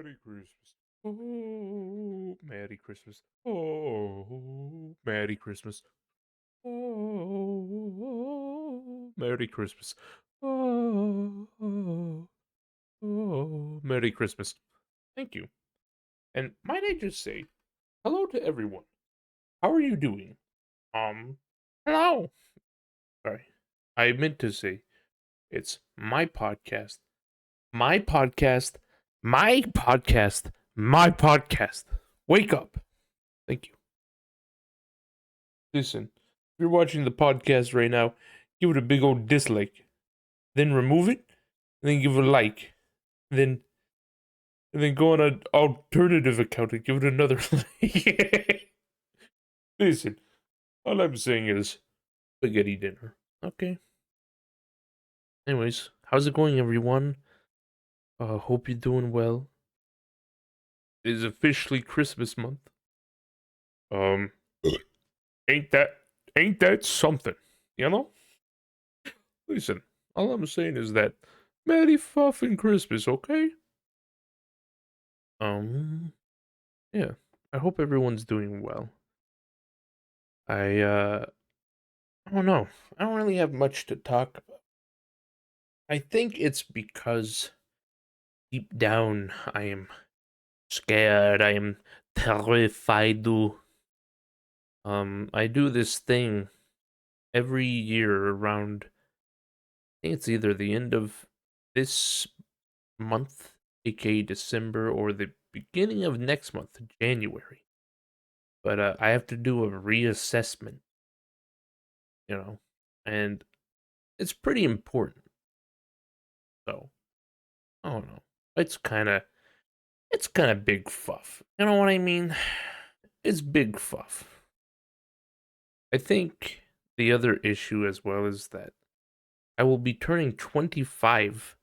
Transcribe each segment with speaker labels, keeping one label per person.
Speaker 1: Merry Christmas. Oh, Merry Christmas. Oh, Merry Christmas. Oh, Merry Christmas. Oh, Merry Christmas. Thank you. And might I just say, hello to everyone. How are you doing? Um, hello. Sorry. I meant to say, it's my podcast. My podcast. My podcast. My podcast. Wake up. Thank you. Listen, if you're watching the podcast right now, give it a big old dislike. Then remove it, and then give it a like. Then go on an alternative account and give it another like. Listen, all I'm saying is spaghetti dinner. Okay. Anyways, how's it going, everyone? Hope you're doing well. It is officially Christmas month. Um, ain't that something? You know? Listen, all I'm saying is that Merry fucking Christmas, okay? Um, yeah. I hope everyone's doing well. I don't know. I don't really have much to talk about. I think it's because deep down I am scared. I am terrified. I do this thing every year around, I think it's either the end of this month, aka December, or the beginning of next month, January. But I have to do a reassessment, and it's pretty important. So I don't know. It's kind of big fuff. You know what I mean? It's big fuff. I think the other issue as well is that I will be turning 25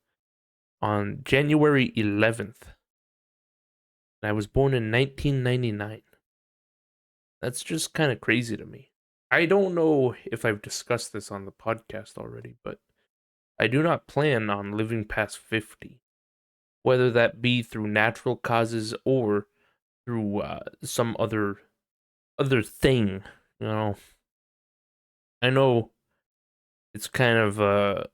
Speaker 1: on January 11th. And I was born in 1999. That's just kind of crazy to me. I don't know if I've discussed this on the podcast already, but I do not plan on living past 50, whether that be through natural causes or through some other thing. You know, I know it's kind of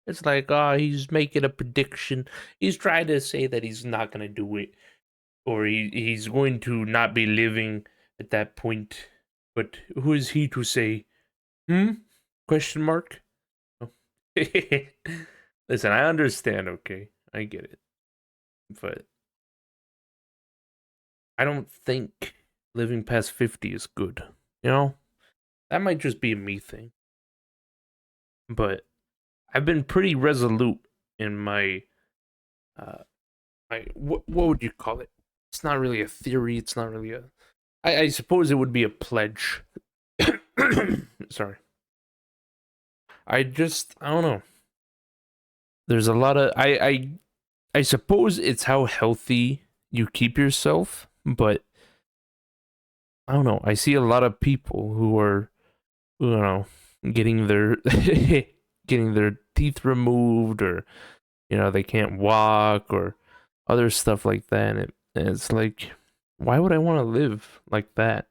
Speaker 1: it's like, oh, he's making a prediction. He's trying to say that he's not gonna do it, or he's going to not be living at that point. But who is he to say? Hmm? Question mark. Oh. Listen, I understand. Okay, I get it, but I don't think living past 50 is good. You know, that might just be a me thing, but I've been pretty resolute in my uh what would you call it? It's not really a theory. It's not really a. I suppose it would be a pledge. Sorry. I don't know. There's a lot of I suppose it's how healthy you keep yourself, but I don't know. I see a lot of people who are, getting their getting their teeth removed, or they can't walk, or other stuff like that. And it's like, why would I want to live like that?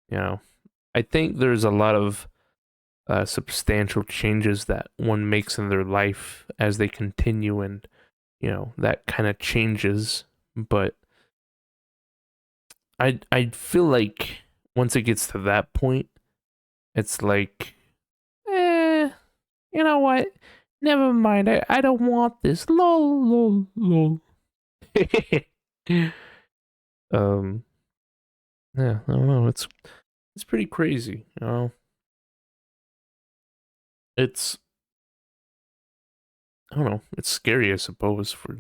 Speaker 1: You know, I think there's a lot of substantial changes that one makes in their life as they continue, and that kind of changes. But I feel like once it gets to that point, it's like, you know what? Never mind. I don't want this. Lol, lol, lol. um, yeah, I don't know. It's pretty crazy. It's I don't know. It's scary, I suppose, for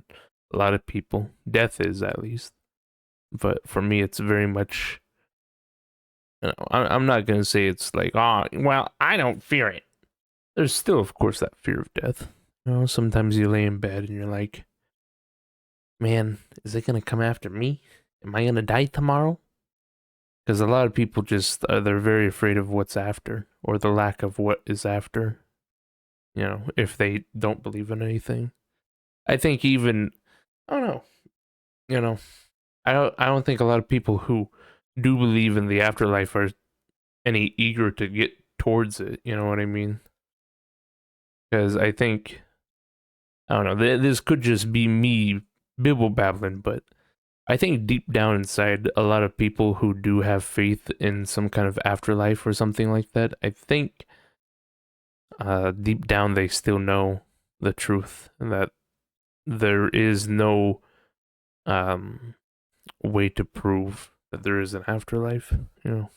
Speaker 1: a lot of people. Death is, at least. But for me, it's very much. I'm not gonna say it's like, oh, well, I don't fear it. There's still, of course, that fear of death. Sometimes you lay in bed and you're like, man, is it gonna come after me? Am I gonna die tomorrow? Because a lot of people just they're very afraid of what's after, or the lack of what is after. If they don't believe in anything. I think even I don't know. You know, I don't think a lot of people who do believe in the afterlife are any eager to get towards it. You know what I mean? Because I think I don't know. This could just be me bibble babbling, but I think deep down inside, a lot of people who do have faith in some kind of afterlife or something like that, I think deep down they still know the truth and that there is no um, way to prove that there is an afterlife. You know,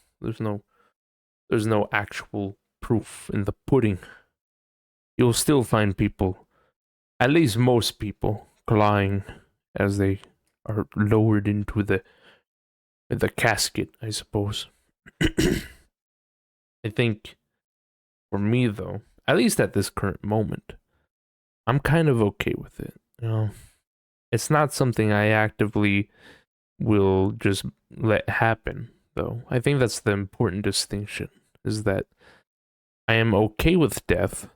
Speaker 1: there's no actual proof in the pudding. You'll still find people, at least most people, clawing as they are lowered into the casket, I suppose. I think for me though, at least at this current moment, I'm kind of okay with it. You know, it's not something I actively will just let happen though. I think that's the important distinction is that I am okay with death,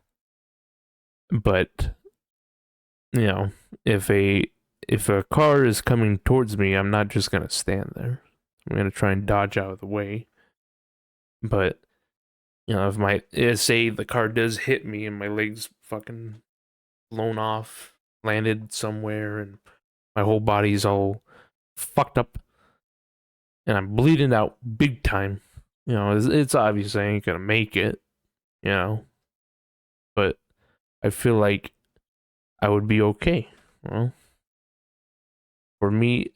Speaker 1: but you know, if a car is coming towards me, I'm not just gonna stand there. I'm gonna try and dodge out of the way. But you know, say the car does hit me and my legs fucking blown off, landed somewhere, and my whole body's all fucked up, and I'm bleeding out big time. You know, it's obvious I ain't gonna make it. You know, but I feel like I would be okay. Well, for me,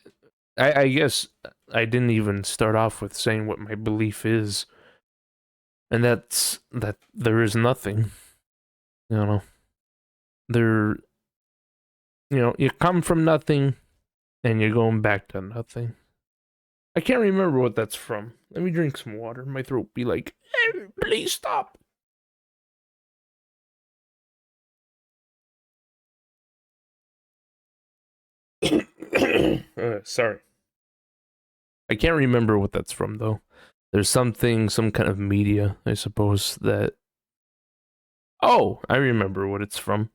Speaker 1: I guess I didn't even start off with saying what my belief is, and that's that there is nothing. You know, there. You know, you come from nothing, and you're going back to nothing. I can't remember what that's from. Let me drink some water. My throat be like, please stop. Sorry. I can't remember what that's from though. There's something, some kind of media, I suppose, that. Oh, I remember what it's from.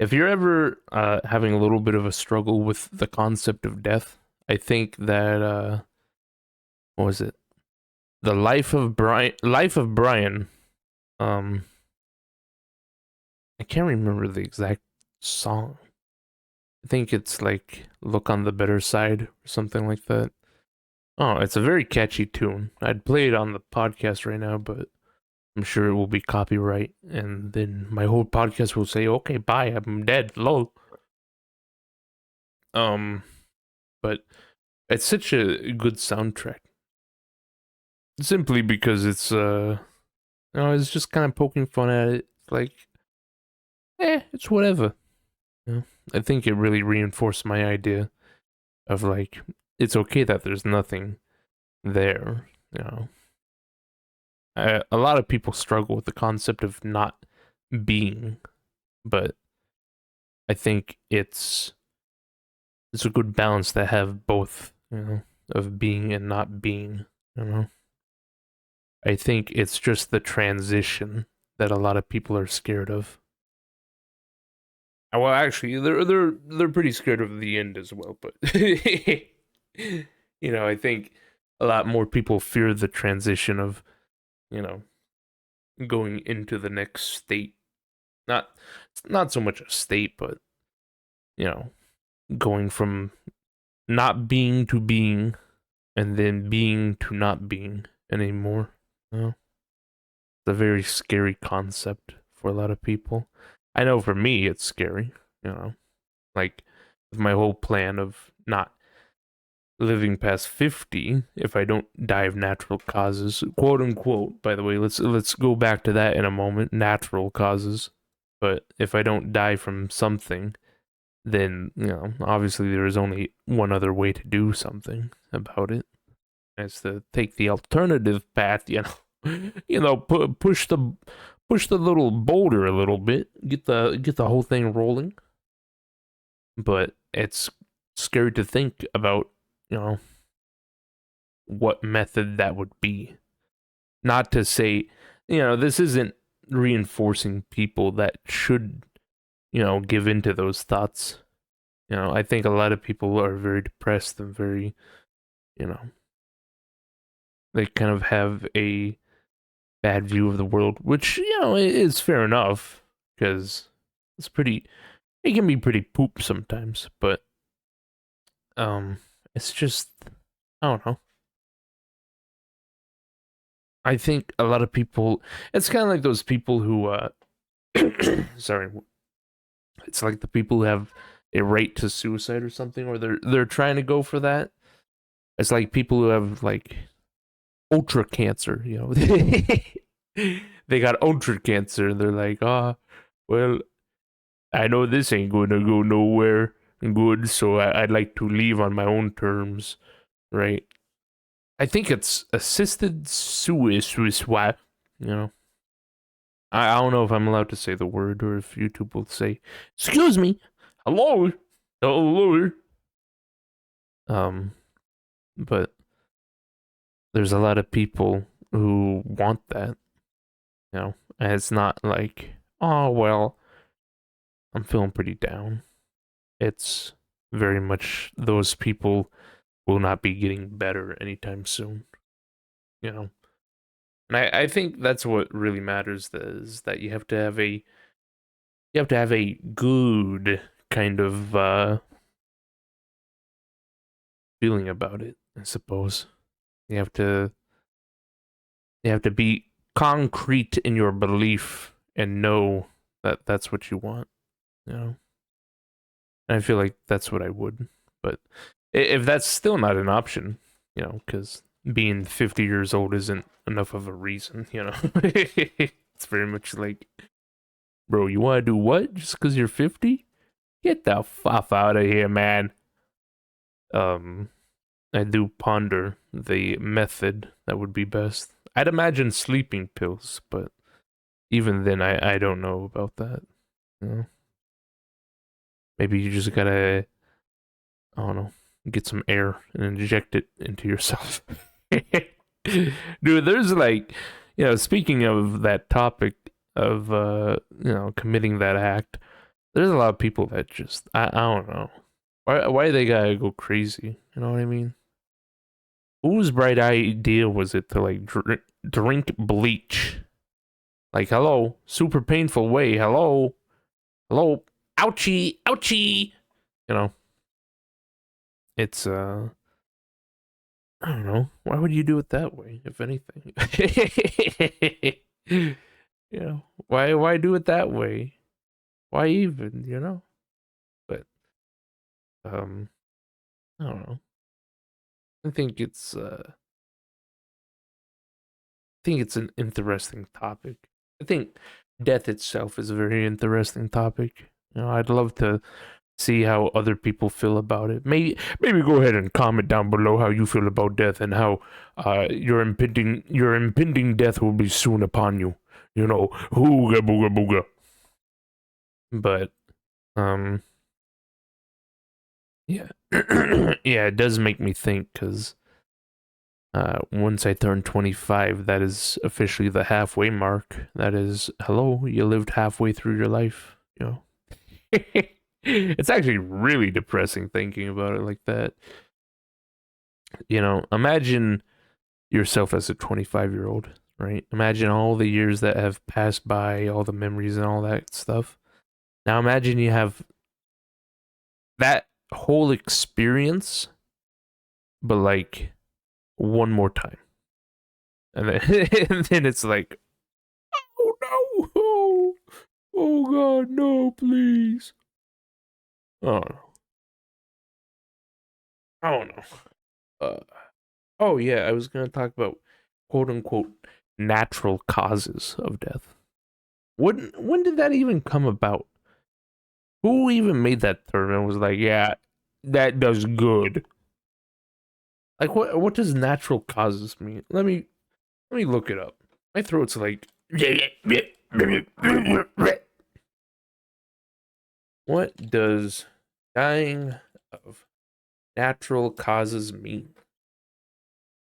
Speaker 1: If you're ever having a little bit of a struggle with the concept of death, I think that what was it? The Life of Brian. Um, I can't remember the exact song. I think it's like "Look on the Better Side" or something like that. Oh, it's a very catchy tune. I'd play it on the podcast right now, but I'm sure it will be copyright, and then my whole podcast will say, "Okay, bye, I'm dead." Lol. Um, but it's such a good soundtrack, simply because it's just kind of poking fun at it. Like, it's whatever. You know? I think it really reinforced my idea of like, it's okay that there's nothing there. You know, a lot of people struggle with the concept of not being, but I think it's a good balance to have both, you know, of being and not being, you know. I think it's just the transition that a lot of people are scared of. Well, actually, they're pretty scared of the end as well, but you know, I think a lot more people fear the transition of, you know, going into the next state. Not not so much a state, but you know, going from not being to being and then being to not being anymore. You know? It's a very scary concept for a lot of people. I know for me it's scary, you know. Like with my whole plan of not living past 50 if I don't die of natural causes, quote unquote. By the way, let's go back to that in a moment, natural causes. But if I don't die from something, then, you know, obviously there is only one other way to do something about it. It's to take the alternative path, you know. You know, push the little boulder a little bit, get the whole thing rolling. But it's scary to think about, you know, what method that would be. Not to say, you know, this isn't reinforcing people that should, you know, give into those thoughts. You know, I think a lot of people are very depressed and very, you know, they kind of have a bad view of the world, which, you know, is fair enough because it's pretty, it can be pretty poop sometimes, but, um, it's just, I don't know. I think a lot of people, it's kind of like those people who, sorry, it's like the people who have a right to suicide or something, or they're trying to go for that. It's like people who have like ultra cancer, you know. They got ultra cancer and they're like, "Ah, well, I know this ain't going to go nowhere good, so I'd like to leave on my own terms," right? I think it's assisted suicide, you know. I don't know if I'm allowed to say the word or if YouTube will say, "Excuse me, hello, hello." Um, but there's a lot of people who want that, you know, and it's not like, oh well, I'm feeling pretty down. It's very much those people will not be getting better anytime soon, you know. And I think that's what really matters is that you have to have a good kind of feeling about it, I suppose. You have to you have to be concrete in your belief and know that that's what you want, you know. And I feel like that's what I would. But if that's still not an option, you know, because being 50 years old isn't enough of a reason, you know. It's very much like, bro, you want to do what just because you're 50? Get the fuck out of here, man. Um, I do ponder the method that would be best. I'd imagine sleeping pills, but even then, I don't know about that. You know? Maybe you just gotta, I don't know, get some air and inject it into yourself. Dude, there's like, you know, speaking of that topic of, you know, committing that act, there's a lot of people that just, I don't know. Why they gotta go crazy? You know what I mean? Whose bright idea was it to like drink bleach? Like, hello, super painful way. Hello, hello, ouchie, ouchie. You know, it's I don't know. Why would you do it that way, if anything? You know, why do it that way? Why even? You know, but um, I don't know. I think it's an interesting topic. I think death itself is a very interesting topic. You know, I'd love to see how other people feel about it. Maybe go ahead and comment down below how you feel about death and how your impending death will be soon upon you. You know, hooga booga booga. But um yeah. Yeah, it does make me think because once I turn 25, that is officially the halfway mark. That is, hello, you lived halfway through your life, you know. It's actually really depressing thinking about it like that. You know, imagine yourself as a 25-year-old, right? Imagine all the years that have passed by, all the memories and all that stuff. Now imagine you have that whole experience, but like one more time. And then, and then it's like, oh no, oh god, no, please. Oh no, I don't know. Oh yeah, I was gonna talk about quote unquote natural causes of death. When did that even come about? Who even made that term and was like, yeah, that does good? Like what does natural causes mean? Let me look it up. My throat's like what does dying of natural causes mean?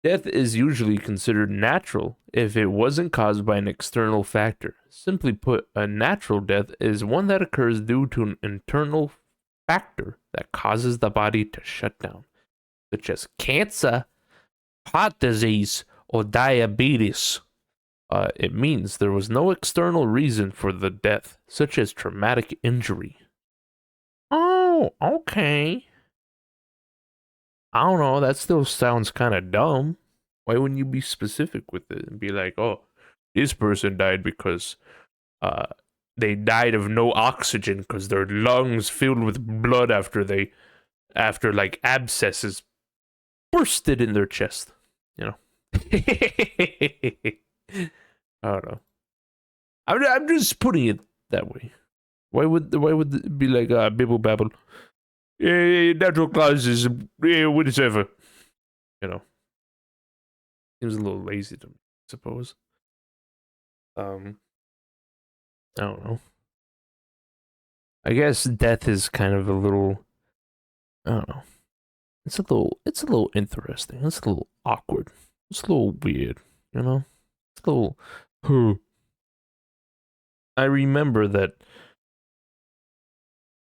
Speaker 1: Death is usually considered natural if it wasn't caused by an external factor. Simply put, a natural death is one that occurs due to an internal factor that causes the body to shut down, such as cancer, heart disease, or diabetes. It means there was no external reason for the death, such as traumatic injury. Oh, okay. I don't know. That still sounds kind of dumb. Why wouldn't you be specific with it and be like, oh, this person died because uh, they died of no oxygen because their lungs filled with blood after like abscesses bursted in their chest. You know. I don't know. I'm just putting it that way. Why would it be like bibble babble? Natural causes, whatever. You know, seems a little lazy to me, I suppose. I don't know. I guess death is kind of a little. I don't know. It's a little interesting. It's a little awkward. It's a little weird. You know. It's a little. I remember that.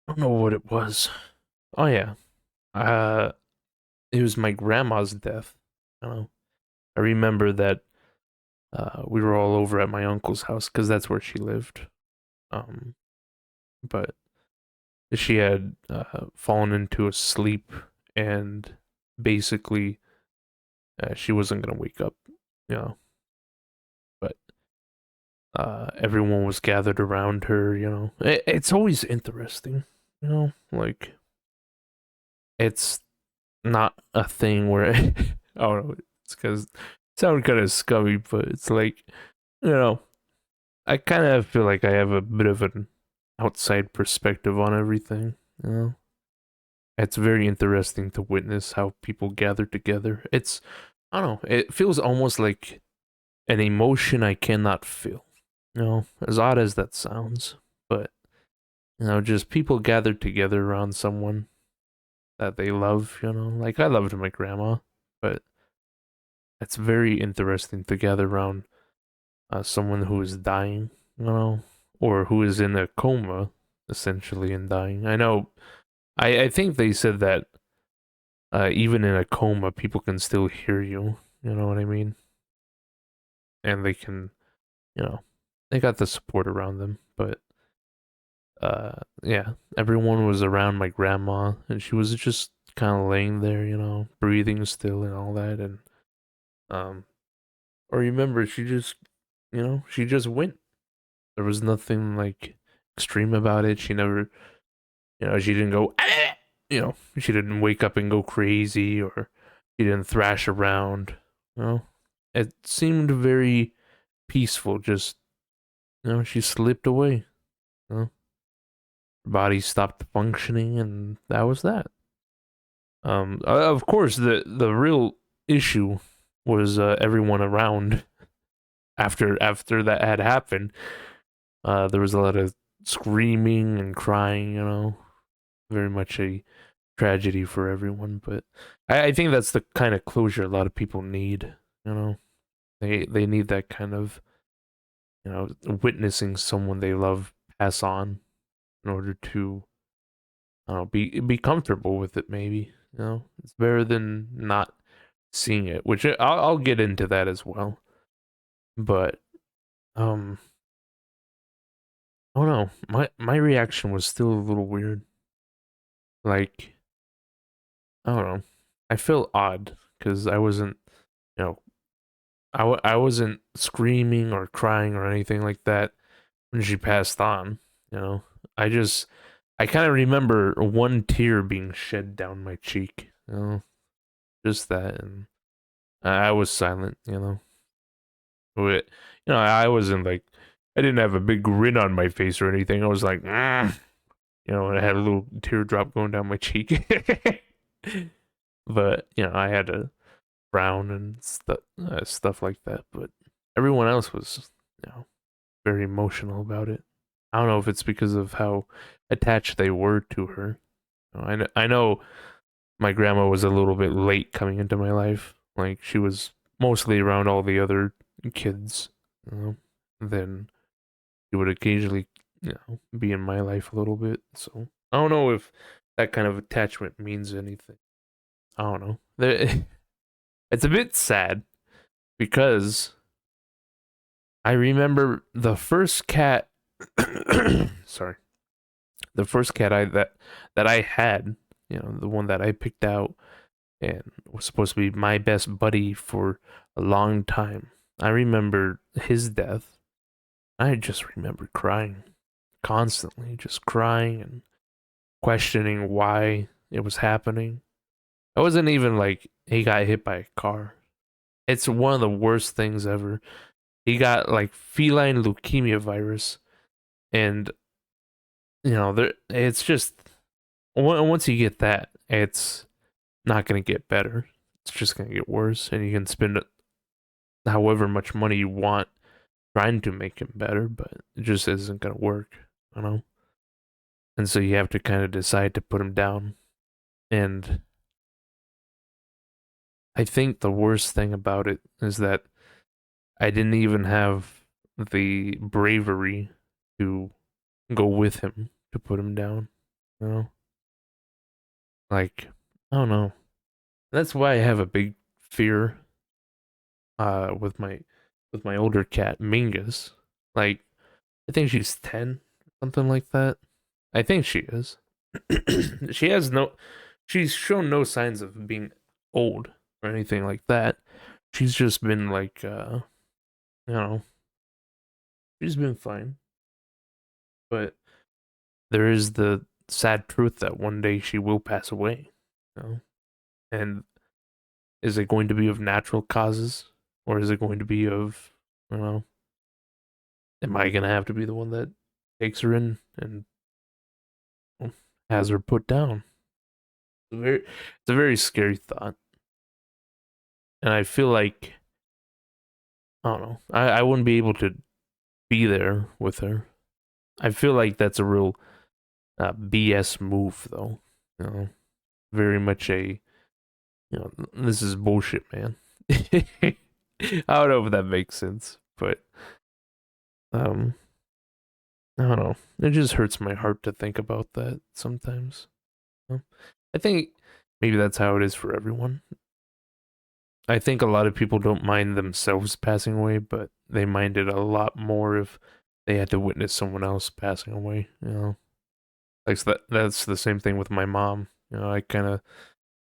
Speaker 1: I don't know what it was. Oh yeah. Uh, it was my grandma's death. I don't know. I remember that we were all over at my uncle's house because that's where she lived. Um, but she had fallen into a sleep and basically she wasn't gonna wake up, you know. But everyone was gathered around her, you know. It's always interesting, you know. Like it's not a thing where I don't know. It's because it sounds kind of scummy, but it's like you know. I kind of feel like I have a bit of an outside perspective on everything. You know, it's very interesting to witness how people gather together. It's, I don't know, it feels almost like an emotion I cannot feel. You know, as odd as that sounds, but you know, just people gathered together around someone that they love. You know, like I loved my grandma, but it's very interesting to gather around someone who is dying, you know, or who is in a coma, essentially, and dying. I know, I think they said that even in a coma, people can still hear you. You know what I mean? And they can, you know, they got the support around them. But yeah, everyone was around my grandma, and she was just kind of laying there, you know, breathing still and all that. And um, or remember, she just, you know, she just went. There was nothing like extreme about it. She never, you know, she didn't go, you know, she didn't wake up and go crazy or she didn't thrash around. You know, it seemed very peaceful. Just, you know, she slipped away. You know, her body stopped functioning, and that was that. Of course, the real issue was everyone around after that had happened. There was a lot of screaming and crying. You know, very much a tragedy for everyone. But I think that's the kind of closure a lot of people need. You know, they need that kind of you know witnessing someone they love pass on in order to I don't know be comfortable with it. Maybe you know it's better than not seeing it, which I'll get into that as well. But um, I don't know. My reaction was still a little weird. Like I don't know. I felt odd because I wasn't you know I wasn't screaming or crying or anything like that when she passed on, you know. I just I kind of remember one tear being shed down my cheek, you know, just that, and I was silent, you know. But, you know, I wasn't like I didn't have a big grin on my face or anything. I was like, you know, I had a little teardrop going down my cheek. But you know, I had to frown and stuff like that. But everyone else was, you know, very emotional about it. I don't know if it's because of how attached they were to her. I know my grandma was a little bit late coming into my life. Like she was mostly around all the other kids. You know? Then she would occasionally, you know, be in my life a little bit. So I don't know if that kind of attachment means anything. I don't know. It's a bit sad because I remember the first cat. Sorry, the first cat that I had. You know, the one that I picked out and was supposed to be my best buddy for a long time. I remember his death. I just remember crying constantly, just crying and questioning why it was happening. It wasn't even like he got hit by a car. It's one of the worst things ever. He got like feline leukemia virus, and you know, it's just once you get that, it's not gonna get better. It's just gonna get worse, and you can spend however much money you want trying to make him better, but it just isn't gonna work, you know. And so you have to kind of decide to put him down. And I think the worst thing about it is that I didn't even have the bravery to go with him to put him down. You know, like I don't know. That's why I have a big fear with my older cat Mingus. Like I think she's 10, something like that. I think she is. she has no she's shown no signs of being old or anything like that. She's just been like you know, she's been fine. But there is the sad truth that one day she will pass away. You know? And is it going to be of natural causes? Or is it going to be of, I don't know, am I gonna have to be the one that takes her in and has her put down? It's a very scary thought. And I feel like I don't know. I wouldn't be able to be there with her. I feel like that's a real BS move, though. You know, very much a this is bullshit, man. I don't know if that makes sense, but um, I don't know. It just hurts my heart to think about that sometimes. You know? I think maybe that's how it is for everyone. I think a lot of people don't mind themselves passing away, but they mind it a lot more if they had to witness someone else passing away. You know, like so that's the same thing with my mom. You know, I kind of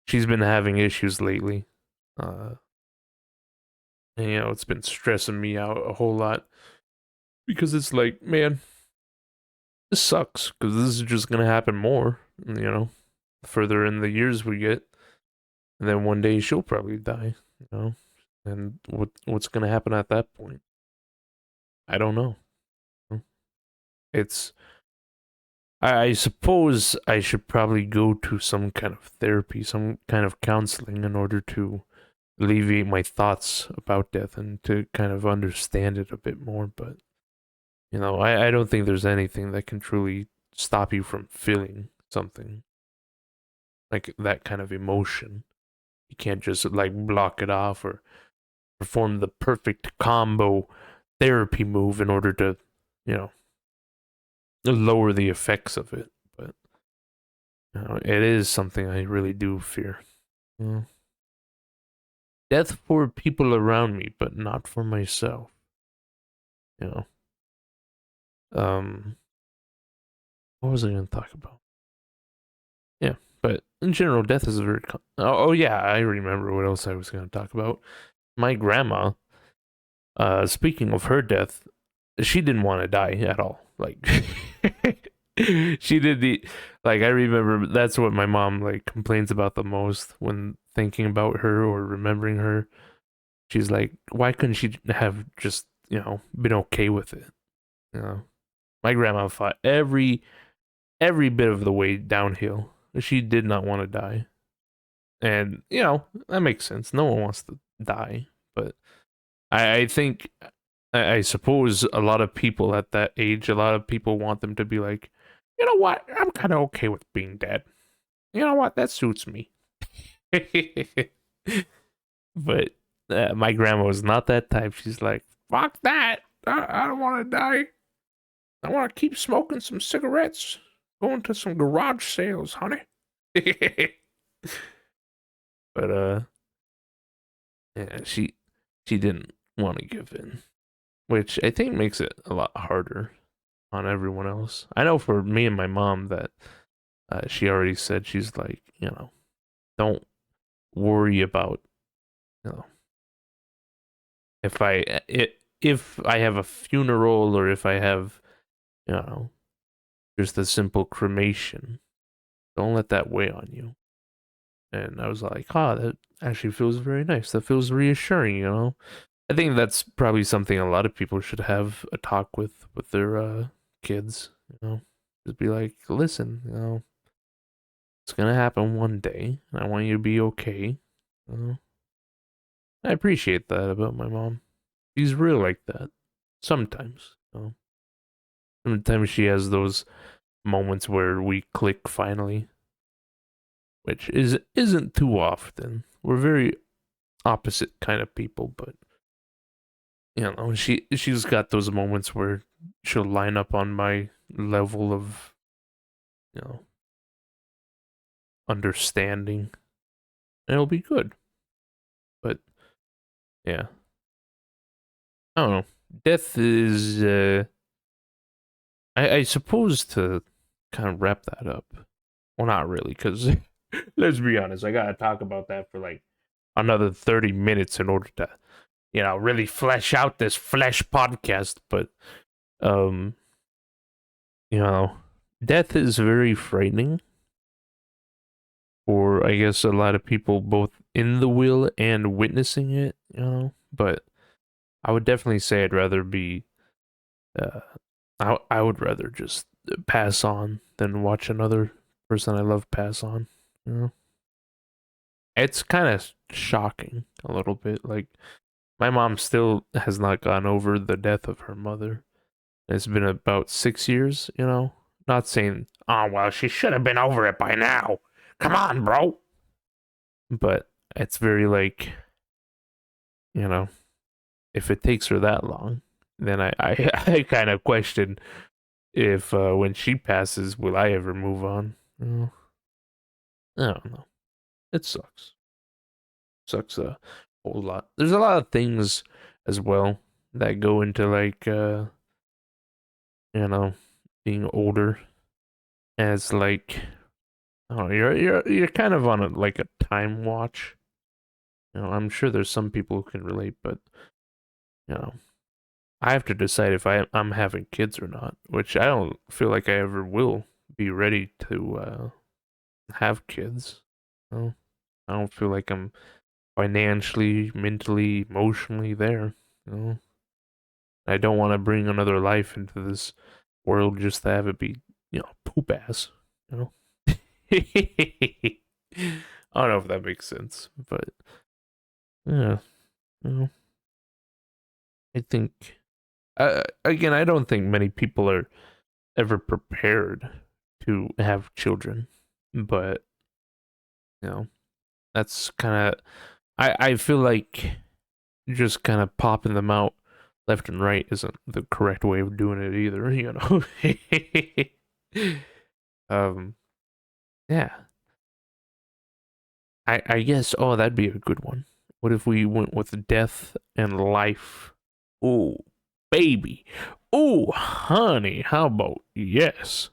Speaker 1: she's been having issues lately. Uh, and, you know, it's been stressing me out a whole lot because it's like, man, this sucks because this is just gonna happen more. You know, further in the years we get, and then one day she'll probably die. You know, and what's gonna happen at that point? I don't know. It's I suppose I should probably go to some kind of therapy, some kind of counseling in order to alleviate my thoughts about death and to kind of understand it a bit more. But, you know, I don't think there's anything that can truly stop you from feeling something like that kind of emotion. You can't just like block it off or perform the perfect combo therapy move in order to, you know, lower the effects of it. But you know, it is something I really do fear. You know? Death for people around me, but not for myself. You know. What was I going to talk about? Yeah, but in general, death is a very. Oh yeah, I remember what else I was going to talk about. My grandma. Speaking of her death, she didn't want to die at all. Like, she did the. Like I remember that's what my mom like complains about the most when thinking about her or remembering her. She's like, why couldn't she have just been okay with it? You know, my grandma fought every bit of the way downhill. She did not want to die. And, that makes sense. No one wants to die. But I think, I suppose a lot of people at that age, a lot of people want them to be like, you know what? I'm kind of okay with being dead. You know what? That suits me. But my grandma was not that type. She's like, fuck that. I don't want to die. I want to keep smoking some cigarettes, going to some garage sales, honey. But yeah, she didn't want to give in, which I think makes it a lot harder on everyone else. I know for me and my mom that she already said she's like, don't worry about, you know, if I have a funeral or if I have, you know, just a simple cremation, don't let that weigh on you. And I was like, oh, that actually feels very nice. That feels reassuring. I think that's probably something a lot of people should have a talk with their kids. Just be like, listen, it's gonna happen one day, and I want you to be okay. I appreciate that about my mom. She's real like that. Sometimes. Sometimes she has those moments where we click finally, which isn't too often. We're very opposite kind of people, but she's got those moments where she'll line up on my level of you know understanding, and it'll be good. But yeah, I don't know. Death is, I suppose to kind of wrap that up. Well, not really, because let's be honest, I gotta talk about that for like another 30 minutes in order to really flesh out this flesh podcast. But um you know death is very frightening for, I guess, a lot of people both in the will and witnessing it. But I would definitely say I'd rather be uh I would rather just pass on than watch another person I love pass on. you know it's kind of shocking a little bit. Like, my mom still has not gone over the death of her mother. It's been about 6 years. Not saying, oh, well, she should have been over it by now. Come on, bro. But it's very like, you know, if it takes her that long, then I kind of question if when she passes, will I ever move on? I don't know. It sucks. Sucks a whole lot. There's a lot of things as well that go into like, you know, being older as like, oh, you're kind of on like a time watch. I'm sure there's some people who can relate, but you know, I have to decide if I'm having kids or not, which I don't feel like I ever will be ready to have kids. I don't feel like I'm financially, mentally, emotionally there. You know, I don't want to bring another life into this world just to have it be, poop ass. You know. I don't know if that makes sense, but yeah, well, I think again, I don't think many people are ever prepared to have children, but you know, that's kind of I feel like just kind of popping them out left and right isn't the correct way of doing it either. um, yeah, I guess. Oh, that'd be a good one. What if we went with death and life? Oh, baby. Oh, honey. How about yes?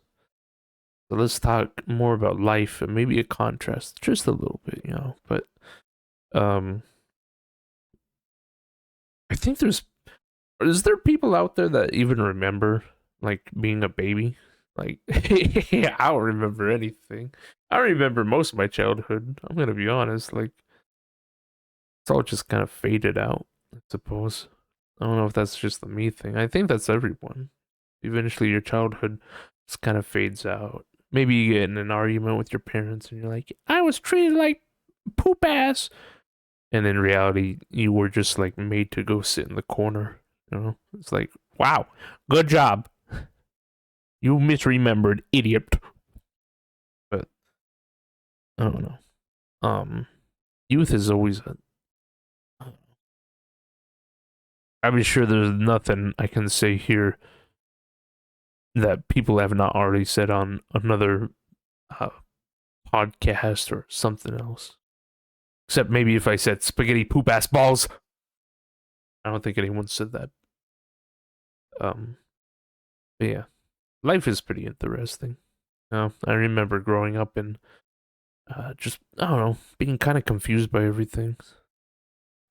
Speaker 1: So let's talk more about life and maybe a contrast, just a little bit. But um, I think is there people out there that even remember like being a baby? Like, yeah, I don't remember anything. I remember most of my childhood. I'm gonna be honest. Like, it's all just kind of faded out, I suppose. I don't know if that's just the me thing. I think that's everyone. Eventually, your childhood just kind of fades out. Maybe you get in an argument with your parents and you're like, I was treated like poop ass. And in reality, you were just like made to go sit in the corner. It's like, wow, good job. You misremembered, idiot. But I don't know. Youth is always I'm sure there's nothing I can say here that people have not already said on another uh, podcast or something else. Except maybe if I said spaghetti poop ass balls. I don't think anyone said that. Um, but yeah, life is pretty interesting. I remember growing up and just I don't know, being kind of confused by everything.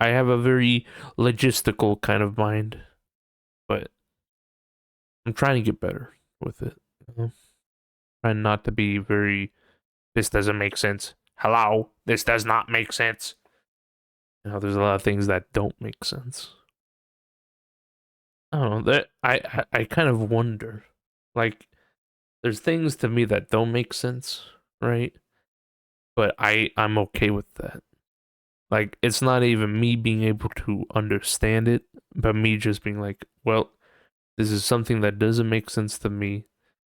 Speaker 1: I have a very logistical kind of mind, but I'm trying to get better with it. Trying not to be very. This doesn't make sense. Hello, this does not make sense. There's a lot of things that don't make sense. I don't know. That I kind of wonder, like, there's things to me that don't make sense, right? But I'm okay with that. Like, it's not even me being able to understand it, but me just being like, well, this is something that doesn't make sense to me,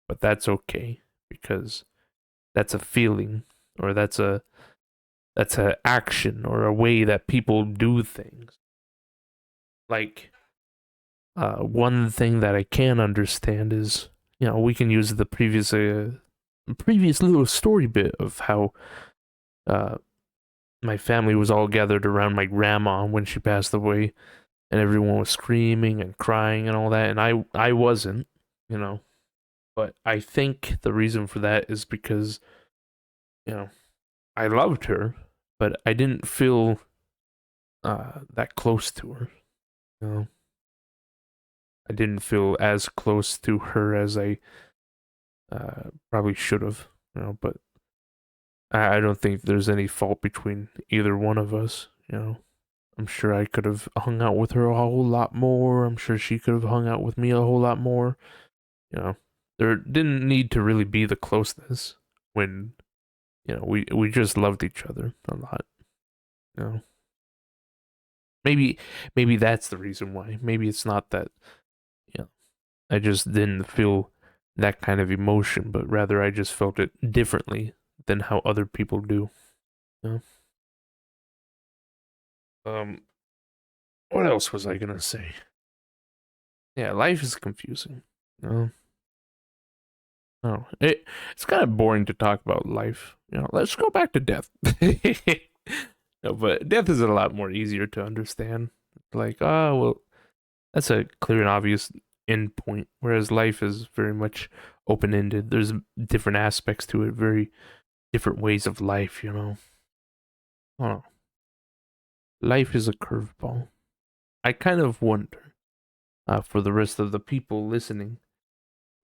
Speaker 1: but that's okay because that's a feeling or that's a action or a way that people do things. Like, one thing that I can understand is, we can use the previous little story bit of how uh, my family was all gathered around my grandma when she passed away, and everyone was screaming and crying and all that, and I wasn't, you know. But I think the reason for that is because, you know, I loved her, but I didn't feel that close to her. You know, I didn't feel as close to her as I probably should have. But I don't think there's any fault between either one of us. I'm sure I could have hung out with her a whole lot more. I'm sure she could have hung out with me a whole lot more. You know, there didn't need to really be the closeness when we just loved each other a lot. You know, maybe maybe that's the reason why. Maybe it's not that I just didn't feel that kind of emotion, but rather I just felt it differently than how other people do. You Um, what else was I gonna say? Yeah, life is confusing. No, no, it's kind of boring to talk about life. Let's go back to death. No, but death is a lot more easier to understand. Like, oh well, that's a clear and obvious end point, whereas life is very much open ended. There's different aspects to it, very different ways of life. Oh, life is a curveball. I kind of wonder, for the rest of the people listening,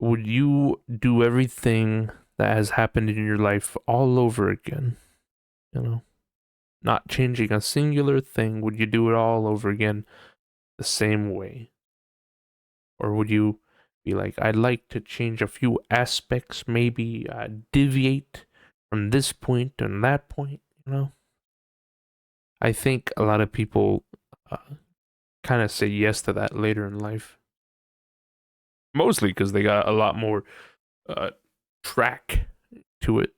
Speaker 1: would you do everything that has happened in your life all over again? You know, not changing a singular thing. Would you do it all over again the same way? Or would you be like, I'd like to change a few aspects, maybe deviate from this point and that point? I think a lot of people uh, kind of say yes to that later in life. Mostly because they got a lot more uh, track to it.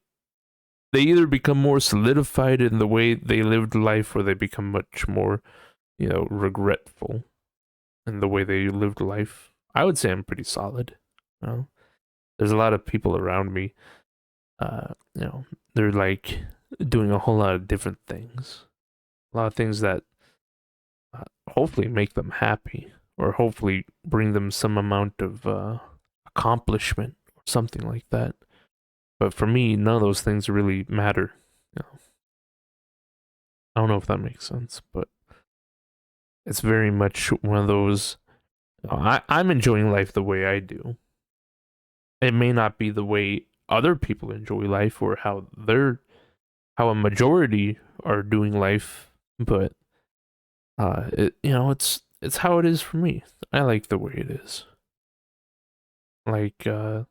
Speaker 1: They either become more solidified in the way they lived life or they become much more, regretful in the way they lived life. I would say I'm pretty solid. You know? There's a lot of people around me, uh, you know, they're like doing a whole lot of different things. A lot of things that hopefully make them happy or hopefully bring them some amount of accomplishment or something like that. But for me, none of those things really matter. I don't know if that makes sense, but it's very much one of those. I'm enjoying life the way I do. It may not be the way other people enjoy life or how a majority are doing life, but it's how it is for me. I like the way it is. Like you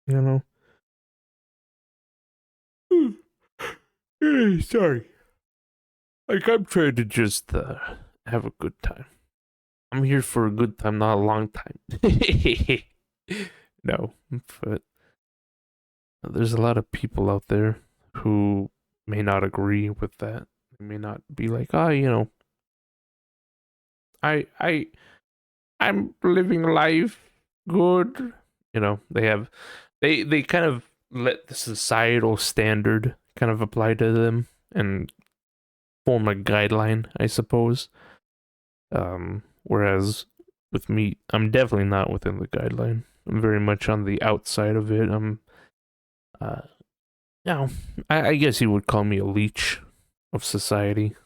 Speaker 1: know, sorry. Like I'm trying to just have a good time. I'm here for a good time, not a long time. No, but there's a lot of people out there who may not agree with that. They may not be like, I I I'm living life good. They have they kind of let the societal standard kind of apply to them and form a guideline, I suppose. Whereas with me, I'm definitely not within the guideline. I'm very much on the outside of it. I'm, uh, you know, I guess you would call me a leech of society.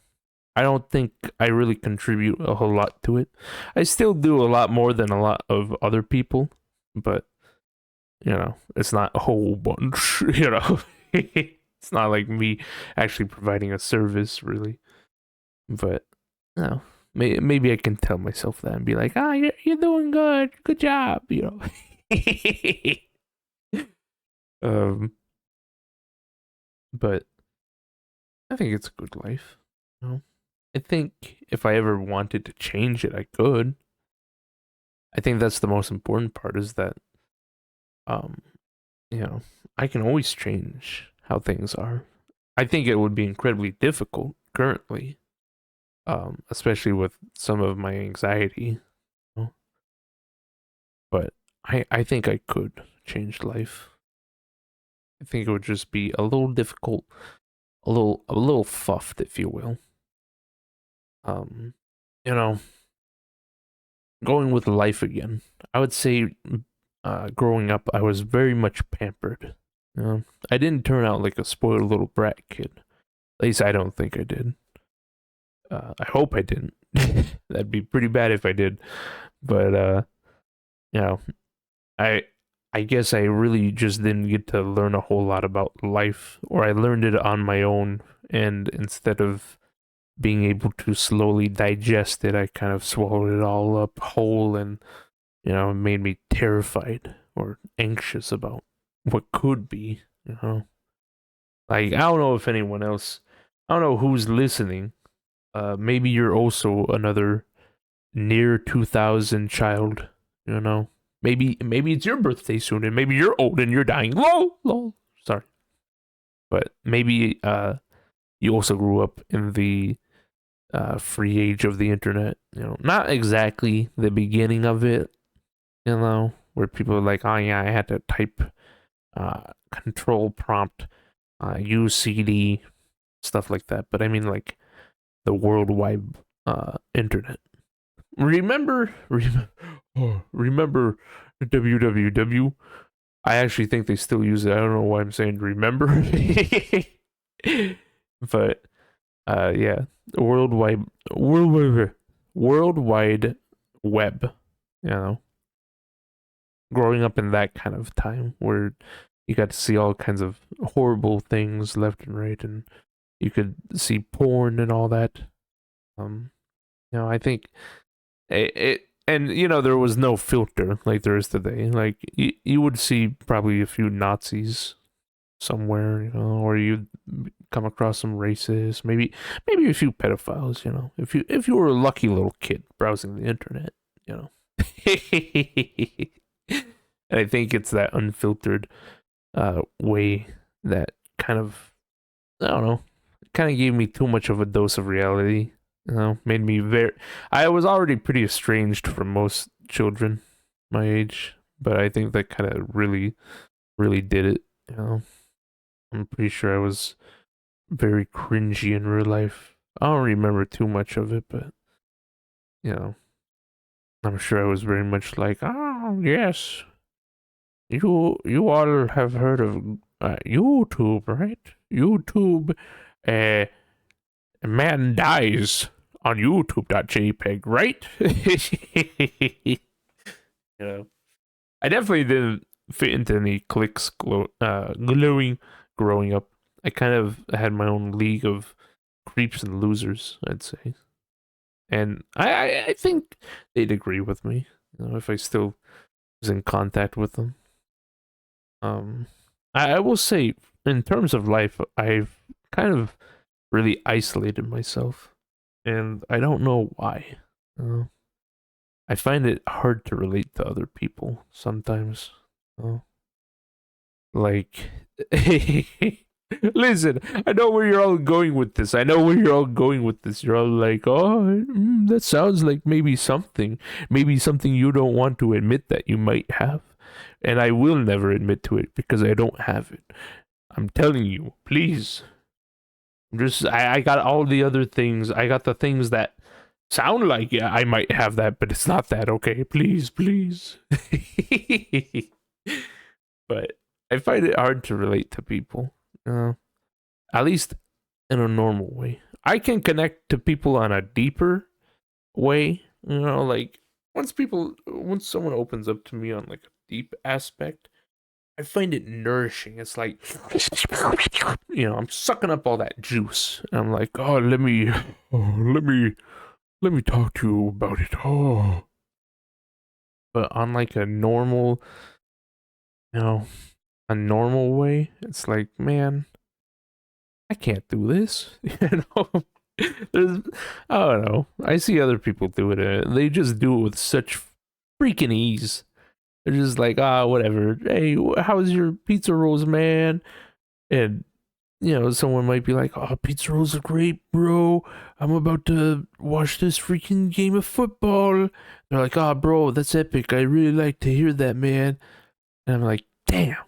Speaker 1: I don't think I really contribute a whole lot to it. I still do a lot more than a lot of other people, but it's not a whole bunch. It's not like me actually providing a service, really. But no, maybe I can tell myself that and be like, you're doing good job, um, but I think it's a good life. I think if I ever wanted to change it, I could. I think that's the most important part is that, um, I can always change how things are. I think it would be incredibly difficult currently, especially with some of my anxiety. But I think I could change life. I think it would just be a little difficult, a little fuffed, if you will. Um, you know, going with life again. I would say, growing up, I was very much pampered. I didn't turn out like a spoiled little brat kid. At least I don't think I did. I hope I didn't. That'd be pretty bad if I did. But you know, I I guess I really just didn't get to learn a whole lot about life, or I learned it on my own, and instead of being able to slowly digest it, I kind of swallowed it all up whole, and it made me terrified or anxious about what could be. Like I don't know if anyone else, I don't know who's listening. Maybe you're also another near 2000 child. Maybe it's your birthday soon, and maybe you're old and you're dying. Lol. Sorry, but maybe you also grew up in the free age of the internet. Not exactly the beginning of it. Where people are like, oh yeah, I had to type control prompt, use CD, stuff like that. But I mean, like the worldwide internet. Remember www. I actually think they still use it. I don't know why I'm saying remember. But yeah, worldwide web. Growing up in that kind of time where you got to see all kinds of horrible things left and right, and you could see porn and all that. I think and there was no filter like there is today. Like you would see probably a few Nazis somewhere, or you'd come across some racists, maybe a few pedophiles, if you were a lucky little kid browsing the internet. And I think it's that unfiltered way that kind of, I don't know, kind of gave me too much of a dose of reality. Made me I was already pretty estranged from most children my age, but I think that kind of really, really did it. I'm pretty sure I was very cringy in real life. I don't remember too much of it, but I'm sure I was very much like, oh yes, you all have heard of YouTube, right? YouTube, a man dies on YouTube.jpg, right? I definitely didn't fit into any cliques glowing growing up. I kind of had my own league of creeps and losers, I'd say. And I think they'd agree with me, if I still was in contact with them. I will say, in terms of life, I've kind of really isolated myself, and I don't know why. I find it hard to relate to other people sometimes. Like, listen, I know where you're all going with this. You're all like, oh, that sounds like maybe something you don't want to admit that you might have. and I will never admit to it because I don't have it. I'm telling you, please. I got all the other things. I got the things that sound like, yeah, I might have that, but it's not that, okay? Please, please. But I find it hard to relate to people, at least in a normal way. I can connect to people on a deeper way, like once someone opens up to me on like a deep aspect, I find it nourishing. It's like, I'm sucking up all that juice. And I'm like, oh, let me talk to you about it. Oh, but on like you know, a normal way, it's like, man, I can't do this. There's, I don't know. I see other people do it. They just do it with such freaking ease. They're just like, whatever. Hey, how's your pizza rolls, man? And someone might be like, oh, pizza rolls are great, bro. I'm about to watch this freaking game of football. They're like, oh, bro, that's epic. I really like to hear that, man. And I'm like, damn,